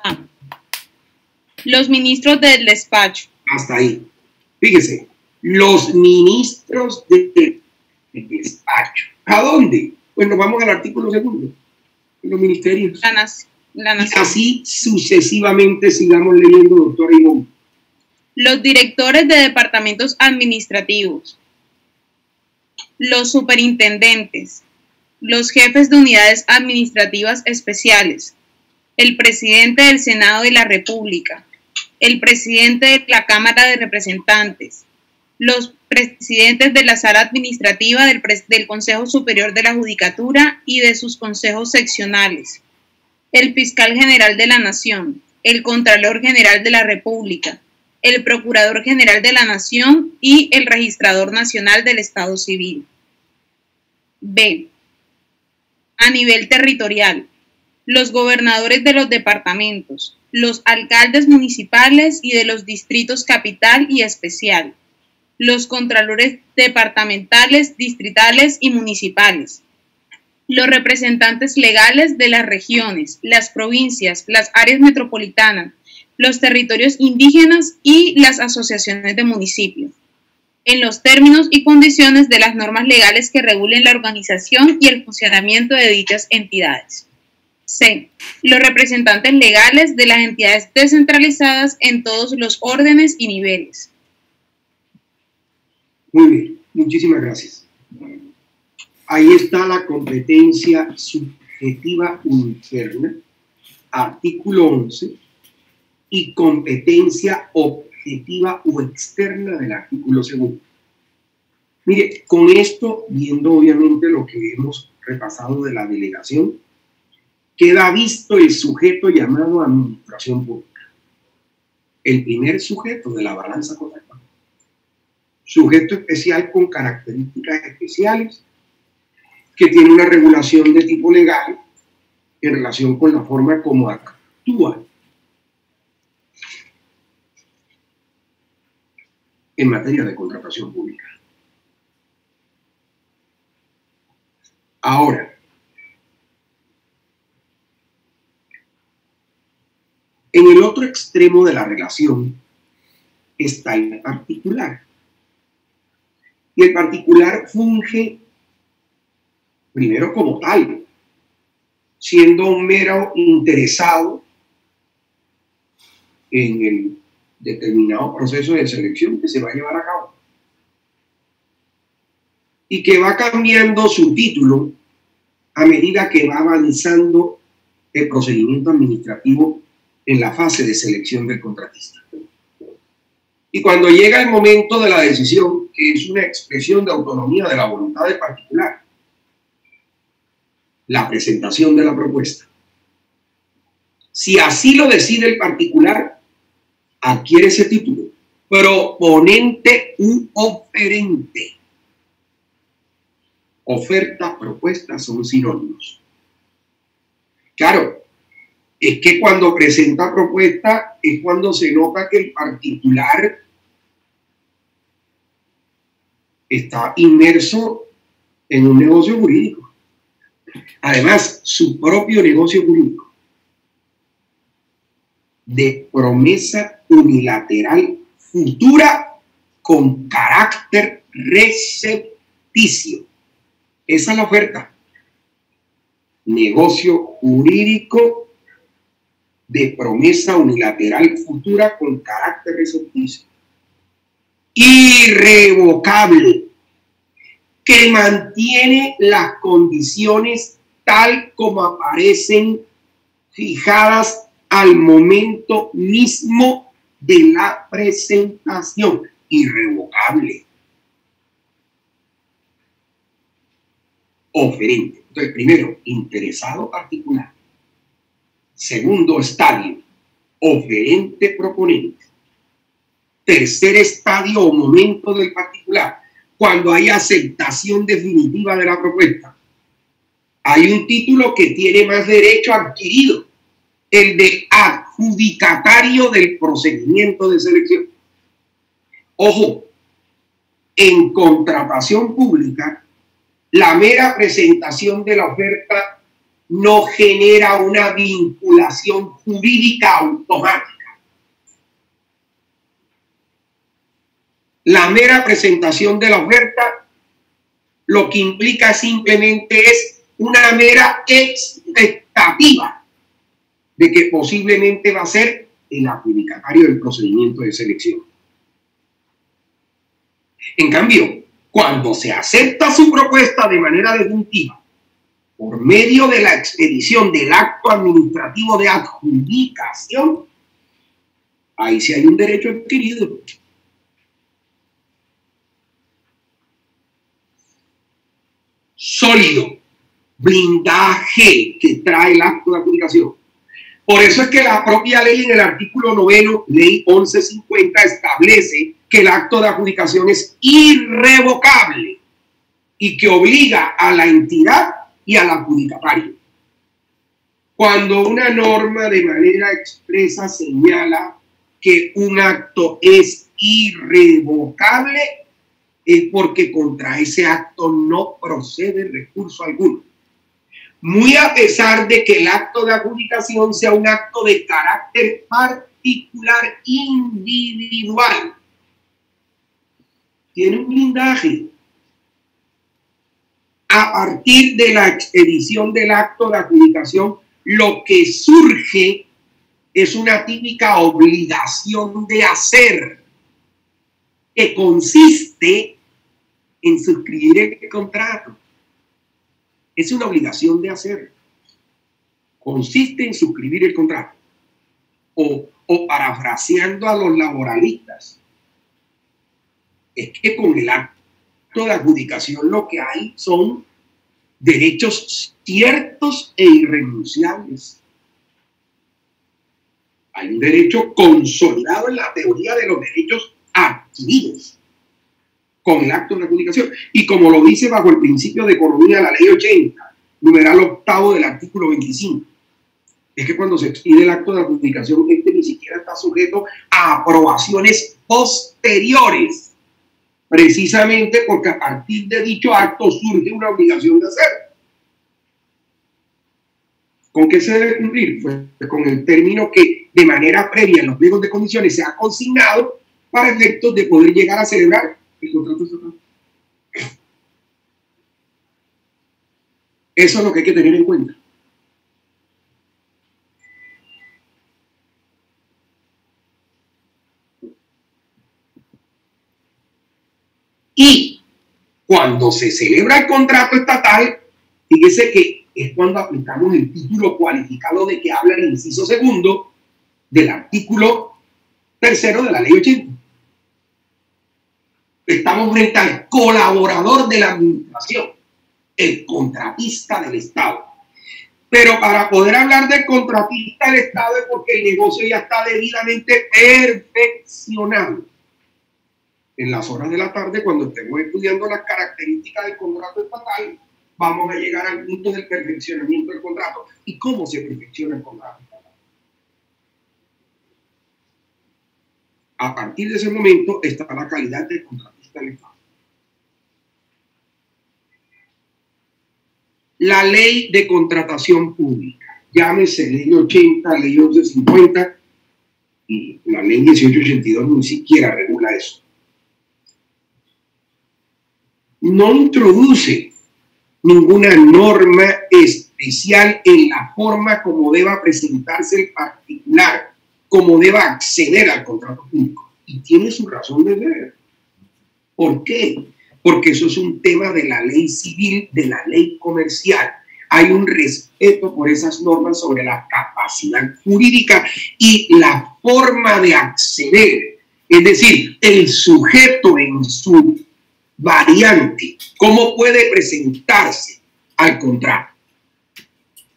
A. Los ministros del despacho. Hasta ahí. Fíjese, los ministros del despacho. ¿A dónde? Pues nos vamos al artículo 2, los ministerios. La nación. Y así sucesivamente sigamos leyendo, doctora Ivonne. Los directores de departamentos administrativos, los superintendentes, los jefes de unidades administrativas especiales, el presidente del Senado de la República, el presidente de la Cámara de Representantes, los presidentes de la sala administrativa del Consejo Superior de la Judicatura y de sus consejos seccionales, el fiscal general de la Nación, el Contralor General de la República, el Procurador General de la Nación y el Registrador Nacional del Estado Civil. B. A nivel territorial, los gobernadores de los departamentos, los alcaldes municipales y de los distritos capital y especial, los contralores departamentales, distritales y municipales, los representantes legales de las regiones, las provincias, las áreas metropolitanas, los territorios indígenas y las asociaciones de municipios, en los términos y condiciones de las normas legales que regulen la organización y el funcionamiento de dichas entidades. C. Los representantes legales de las entidades descentralizadas en todos los órdenes y niveles. Muy bien, muchísimas gracias. Ahí está la competencia subjetiva interna, artículo 11, y competencia objetiva o externa del artículo 2. Mire, con esto, viendo obviamente lo que hemos repasado de la delegación, queda visto el sujeto llamado administración pública. El primer sujeto de la balanza contractual. Sujeto especial con características especiales que tiene una regulación de tipo legal en relación con la forma como actúa en materia de contratación pública. Ahora, en el otro extremo de la relación está el particular. Y el particular funge primero como tal, siendo un mero interesado en el determinado proceso de selección que se va a llevar a cabo. Y que va cambiando su título a medida que va avanzando el procedimiento administrativo en la fase de selección del contratista. Y cuando llega el momento de la decisión, que es una expresión de autonomía de la voluntad del particular, la presentación de la propuesta, si así lo decide el particular, adquiere ese título, proponente u oferente. Oferta, propuesta son sinónimos. Claro, es que cuando presenta propuesta es cuando se nota que el particular está inmerso en un negocio jurídico. Además, su propio negocio jurídico. de promesa unilateral futura con carácter recepticio. Esa es la oferta. Negocio jurídico de promesa unilateral futura con carácter recepticio. Irrevocable, que mantiene las condiciones tal como aparecen fijadas al momento mismo de la presentación. Irrevocable. Oferente. Entonces, primero, interesado particular. Segundo estadio, oferente proponente. Tercer estadio o momento del particular, cuando hay aceptación definitiva de la propuesta. Hay un título que tiene más derecho adquirido, el de adjudicatario del procedimiento de selección. Ojo, en contratación pública, la mera presentación de la oferta no genera una vinculación jurídica automática. La mera presentación de la oferta lo que implica simplemente es una mera expectativa de que posiblemente va a ser el adjudicatario del procedimiento de selección. En cambio, cuando se acepta su propuesta de manera definitiva por medio de la expedición del acto administrativo de adjudicación, ahí sí hay un derecho adquirido. Sólido, blindaje que trae el acto de adjudicación. Por eso es que la propia ley en el artículo 9, ley 1150, establece que el acto de adjudicación es irrevocable y que obliga a la entidad y al adjudicatario. Cuando una norma de manera expresa señala que un acto es irrevocable, es porque contra ese acto no procede recurso alguno. Muy a pesar de que el acto de adjudicación sea un acto de carácter particular individual. Tiene un blindaje. A partir de la expedición del acto de adjudicación, lo que surge es una típica obligación de hacer, que consiste en suscribir el contrato. Es una obligación de hacer. Consiste en suscribir el contrato. O parafraseando a los laboralistas, es que con el acto de adjudicación lo que hay son derechos ciertos e irrenunciables. Hay un derecho consolidado en la teoría de los derechos adquiridos con el acto de adjudicación. Y como lo dice bajo el principio de economía de la ley 80, numeral octavo del artículo 25, es que cuando se expide el acto de adjudicación, este ni siquiera está sujeto a aprobaciones posteriores, precisamente porque a partir de dicho acto surge una obligación de hacer. ¿Con qué se debe cumplir? Pues con el término que de manera previa en los pliegos de condiciones se ha consignado para efectos de poder llegar a celebrar el contrato estatal. Eso es lo que hay que tener en cuenta. Y cuando se celebra el contrato estatal, fíjese que es cuando aplicamos el título cualificado de que habla el inciso segundo del artículo 3 de la ley 80. Estamos frente al colaborador de la administración, el contratista del Estado. Pero para poder hablar del contratista del Estado es porque el negocio ya está debidamente perfeccionado. En las horas de la tarde, cuando estemos estudiando las características del contrato estatal, vamos a llegar al punto del perfeccionamiento del contrato y cómo se perfecciona el contrato estatal. A partir de ese momento está la calidad del contratista del Estado. La ley de contratación pública, llámese ley 80, ley 1150, Y la ley 1882 ni siquiera regula eso. No introduce ninguna norma especial en la forma como deba presentarse el particular, como deba acceder al contrato público. Y tiene su razón de ser. ¿Por qué? Porque eso es un tema de la ley civil, de la ley comercial. Hay un respeto por esas normas sobre la capacidad jurídica y la forma de acceder. Es decir, el sujeto en su variante, cómo puede presentarse al contrato.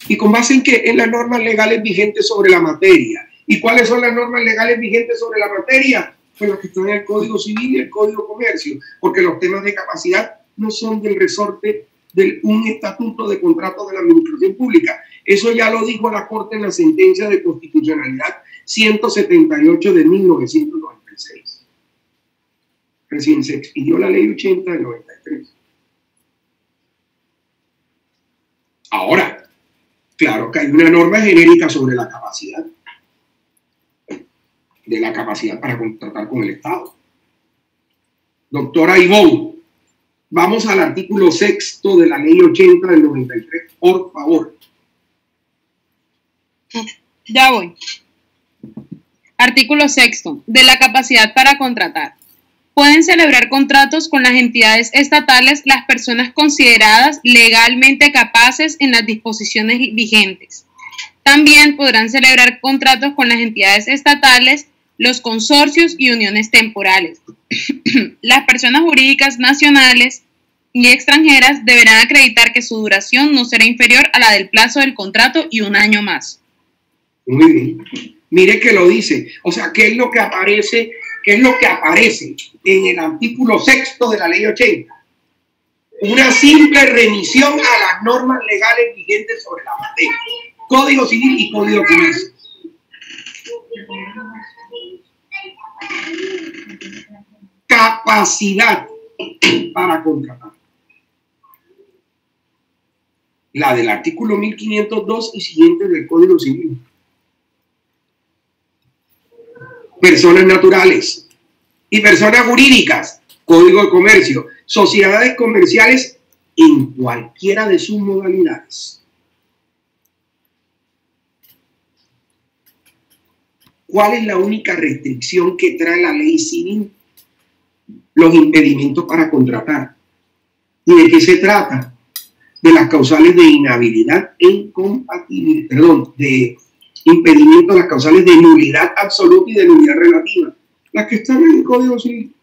¿Y con base en qué? En las normas legales vigentes sobre la materia. ¿Y cuáles son las normas legales vigentes sobre la materia? Pues las que están en el Código Civil y el Código de Comercio, porque los temas de capacidad no son del resorte de un estatuto de contrato de la administración pública. Eso ya lo dijo la Corte en la sentencia de constitucionalidad 178 de 1996. Recién se expidió la ley 80 del 93. Ahora, claro que hay una norma genérica sobre la capacidad, de la capacidad para contratar con el Estado. Doctora Ivonne, vamos al artículo 6 de la ley 80 del 93, por favor. Ya voy. Artículo 6 de la capacidad para contratar. Pueden celebrar contratos con las entidades estatales las personas consideradas legalmente capaces en las disposiciones vigentes. También podrán celebrar contratos con las entidades estatales, los consorcios y uniones temporales. Las personas jurídicas nacionales y extranjeras deberán acreditar que su duración no será inferior a la del plazo del contrato y un año más. Muy bien. Mire que lo dice. O sea, ¿qué es lo que aparece? ¿Qué es lo que aparece en el artículo 6 de la ley 80? Una simple remisión a las normas legales vigentes sobre la materia. Código Civil y Código de Comercio. Capacidad para contratar. La del artículo 1502 y siguientes del Código Civil. Personas naturales y personas jurídicas, Código de Comercio, sociedades comerciales en cualquiera de sus modalidades. ¿Cuál es la única restricción que trae la ley civil? Los impedimentos para contratar. ¿Y de qué se trata? De las causales de inhabilidad e incompatibilidad, perdón, de impedimento a las causales de nulidad absoluta y de nulidad relativa, las que están en el Código Civil.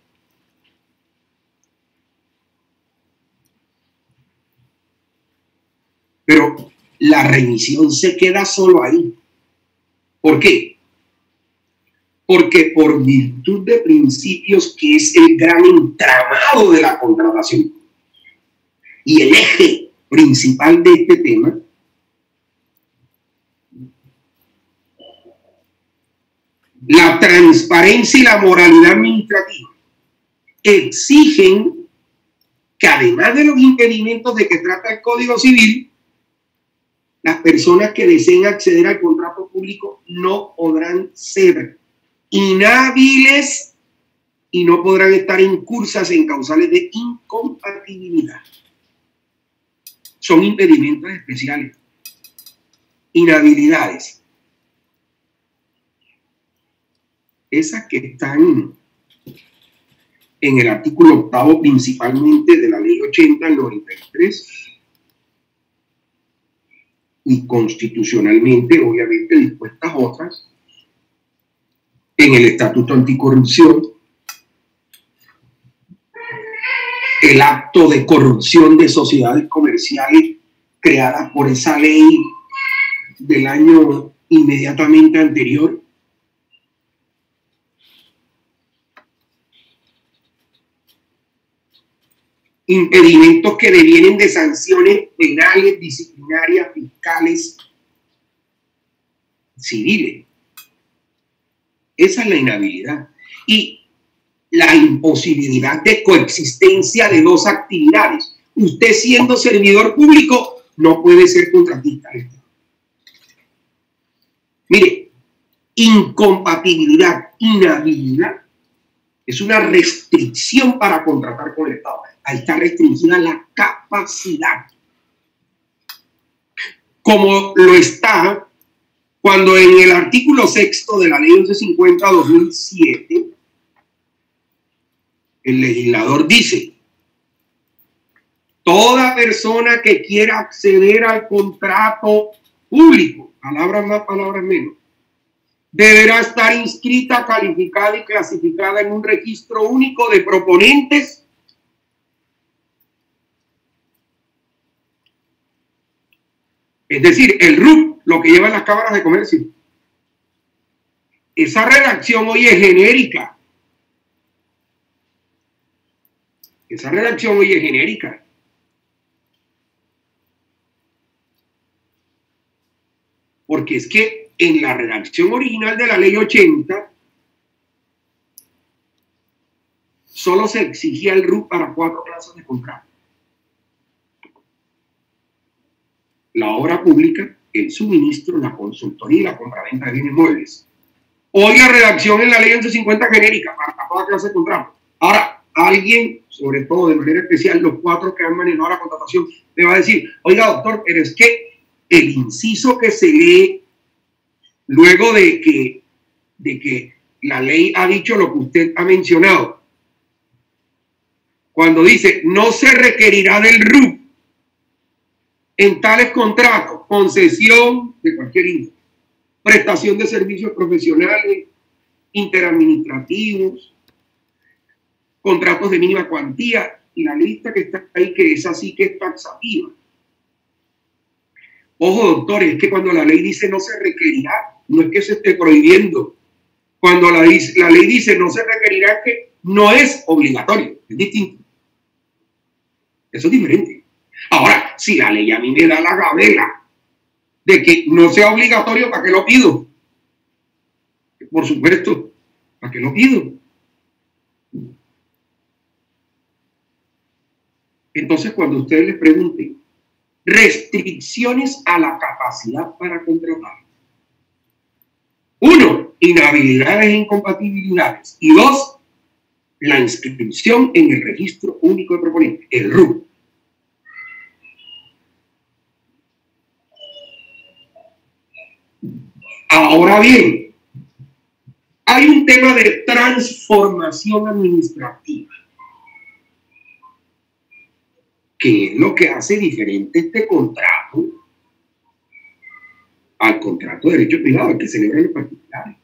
Pero la remisión se queda solo ahí. ¿Por qué? Porque por virtud de principios, que es el gran entramado de la contratación y el eje principal de este tema, la transparencia y la moralidad administrativa exigen que, además de los impedimentos de que trata el Código Civil, las personas que deseen acceder al contrato público no podrán ser inhábiles y no podrán estar incursas en causales de incompatibilidad. Son impedimentos especiales, inhabilidades. Esas que están en el artículo 8 principalmente de la ley 80 del 93 y constitucionalmente, obviamente, dispuestas otras en el Estatuto Anticorrupción, el acto de corrupción de sociedades comerciales creadas por esa ley del año inmediatamente anterior, impedimentos que devienen de sanciones penales, disciplinarias, fiscales, civiles. Esa es la inhabilidad. Y la imposibilidad de coexistencia de dos actividades. Usted, siendo servidor público, no puede ser contratista. Mire, incompatibilidad, inhabilidad, es una restricción para contratar con el Estado. Ahí está restringida la capacidad. Como lo está cuando en el artículo 6 de la Ley 1150/2007, el legislador dice: toda persona que quiera acceder al contrato público, palabras más, palabras menos, deberá estar inscrita, calificada y clasificada en un registro único de proponentes es decir, el RUP, lo que llevan las cámaras de comercio. Esa redacción hoy es genérica. Esa redacción hoy es genérica. Porque es que en la redacción original de la Ley 80 solo se exigía el RUP para 4 clases de contrato: la obra pública, el suministro, la consultoría y la compraventa de bienes muebles. Hoy la redacción en la Ley 1150 genérica para toda clase de contrato. Ahora, alguien, sobre todo de manera especial, los 4 que han manejado la contratación, me va a decir: oiga, doctor, pero es que el inciso que se lee luego de que la ley ha dicho lo que usted ha mencionado, cuando dice no se requerirá del RUP en tales contratos, concesión de cualquier índole, prestación de servicios profesionales, interadministrativos, contratos de mínima cuantía, y la lista que está ahí, que es así, que es taxativa. Ojo, doctores, es que cuando la ley dice no se requerirá, no es que se esté prohibiendo. Cuando la ley dice no se requerirá, es que no es obligatorio, es distinto. Eso es diferente. Ahora, si la ley a mí me da la gabela de que no sea obligatorio, ¿para qué lo pido? Por supuesto, ¿para qué lo pido? Entonces, cuando ustedes les pregunten restricciones a la capacidad para contratar: 1, inhabilidades e incompatibilidades, y 2, la inscripción en el registro único de proponentes, el RUP. Ahora bien, hay un tema de transformación administrativa, que es lo que hace diferente este contrato al contrato de derecho privado, el que celebran los particulares.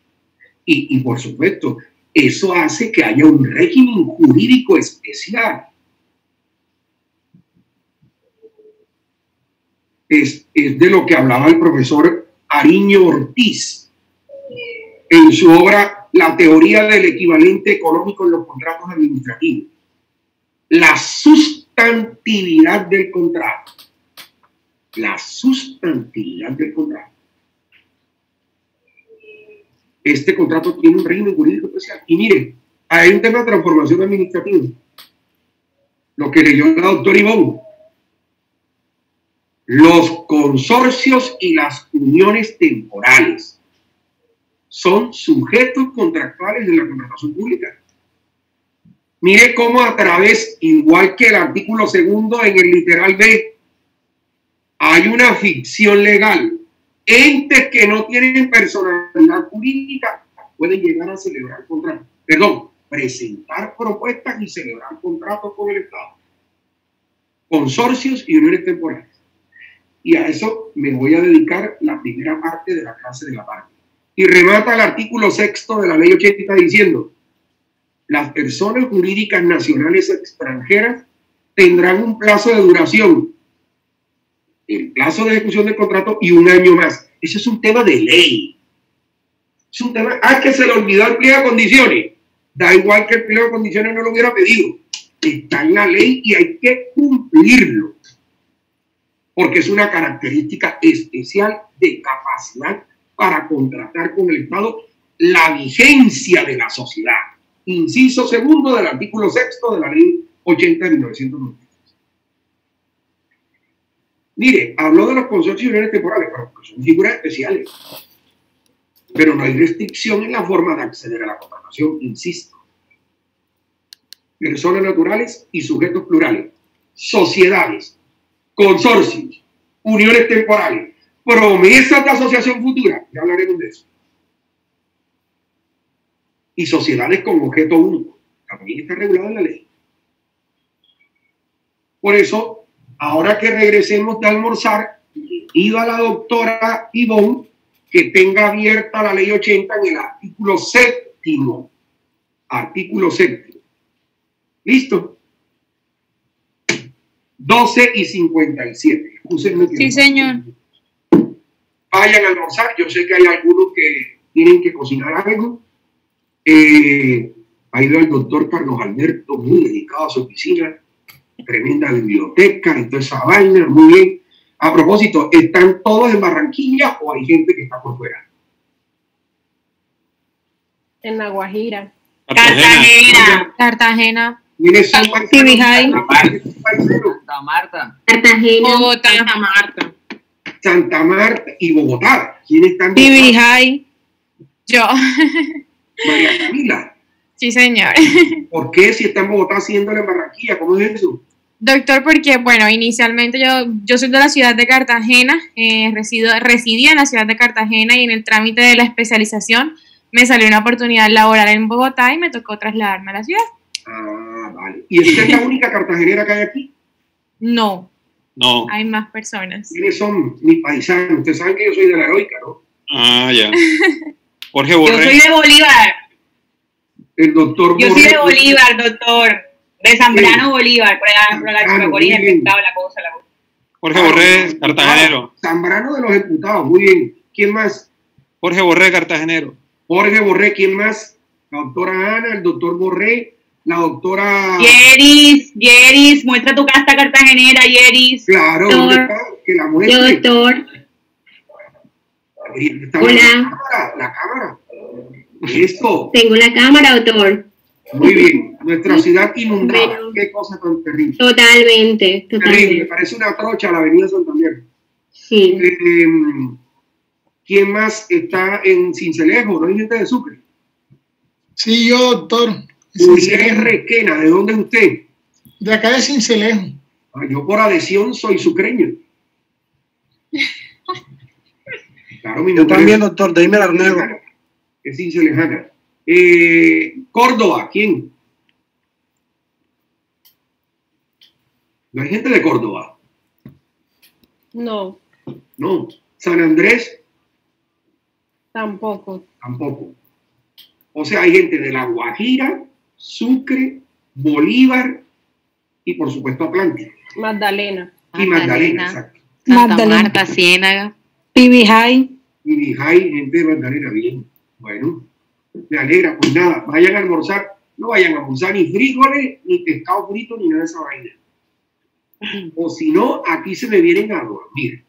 Y por supuesto, eso hace que haya un régimen jurídico especial. Es de lo que hablaba el profesor Ariño Ortiz en su obra La teoría del equivalente económico en los contratos administrativos. La sustantividad del contrato. La sustantividad del contrato. Este contrato tiene un régimen jurídico especial. Y mire, hay un tema de transformación administrativa. Lo que leyó la doctora Ivonne. Los consorcios y las uniones temporales son sujetos contractuales de la contratación pública. Mire cómo a través, igual que el artículo 2 en el literal B, hay una ficción legal. Entes que no tienen personalidad jurídica pueden llegar a celebrar contratos. Perdón, presentar propuestas y celebrar contratos con el Estado. Consorcios y uniones temporales. Y a eso me voy a dedicar la primera parte de la clase de la parte. Y remata el artículo 6 de la Ley 80 diciendo: las personas jurídicas nacionales o extranjeras tendrán un plazo de duración, el plazo de ejecución del contrato, y 1 año más. Eso es un tema de ley. Es un tema, que se le olvidó el pliego de condiciones. Da igual que el pliego de condiciones no lo hubiera pedido. Está en la ley y hay que cumplirlo. Porque es una característica especial de capacidad para contratar con el Estado, la vigencia de la sociedad. Inciso 2 del artículo 6 de la Ley 80 de 1993. Mire, habló de los consorcios y uniones temporales, pero son figuras especiales. pero no hay restricción en la forma de acceder a la contratación, insisto. Personas naturales y sujetos plurales, sociedades, consorcios, uniones temporales, promesas de asociación futura, ya hablaremos de eso, y sociedades con objeto único, también está regulado en la ley. Por eso, ahora que regresemos de almorzar, iba la doctora Ivonne que tenga abierta la ley 80 en el artículo séptimo. Artículo séptimo. ¿Listo? 12:57. Sí, señor. Vayan a almorzar. Yo sé que hay algunos que tienen que cocinar algo. Ahí veo al doctor Carlos Alberto, muy dedicado a su oficina. Tremenda biblioteca y toda esa vaina. Muy bien. A propósito, ¿están todos en Barranquilla o hay gente que está por fuera? En La Guajira. Cartagena. ¿Quiénes son? Santa Marta. Cartagena. Bogotá. Santa Marta. Santa Marta y Bogotá. ¿Quiénes están? Tibijay. Yo. María Camila. Sí, señor. ¿Por qué si está en Bogotá haciéndole en Barranquilla? ¿Cómo es eso? Doctor, porque, bueno, inicialmente yo soy de la ciudad de Cartagena, residía en la ciudad de Cartagena y en el trámite de la especialización me salió una oportunidad laboral en Bogotá y me tocó trasladarme a la ciudad. Ah, vale. ¿Y esta es la única cartagenera que hay aquí? No. No. Hay más personas. ¿Quiénes son mis paisanos? Ustedes saben que yo soy de la Heroica, ¿no? Ah, ya. Jorge Borré. Yo soy de Bolívar. El doctor Yo Borré. soy de Bolívar, doctor. De Zambrano, Bolívar. Por la Chicacorina, el pescado, la cosa. Jorge Borré, cartagenero. Zambrano de los Diputados, muy bien. ¿Quién más? Jorge Borré, cartagenero. Jorge Borré, ¿quién más? La doctora Ana, el doctor Borré, la doctora... Yeris, muestra tu casta cartagenera, Yeris. Claro, ¿dónde está? Que la muestre. Yo, doctor. Hola. La cámara. Esto. Tengo la cámara, doctor. Muy bien. Nuestra ciudad inundada. Bueno, qué cosa tan terrible. Totalmente. Terrible. Parece una trocha la avenida Santander. Sí. ¿Quién más está en Sincelejo? ¿No hay gente de Sucre? Sí, yo, doctor. Uriel Requena, ¿de dónde es usted? De acá de Sincelejo. Yo por adhesión soy sucreño. Claro, yo también, doctor, de ahí me la niego. Es cincelejana. Córdoba, ¿quién? ¿No hay gente de Córdoba? No. No. ¿San Andrés? Tampoco. Tampoco. O sea, hay gente de La Guajira, Sucre, Bolívar y por supuesto Atlántico. Magdalena. Y Magdalena, exacto. Santa Marta, Ciénaga. Pibijay. Pibijay, gente de Magdalena, bien. Bueno, me alegra. Pues nada, vayan a almorzar. No vayan a almorzar ni frijoles, ni pescado frito, ni nada de esa vaina. O si no, aquí se me vienen a dormir.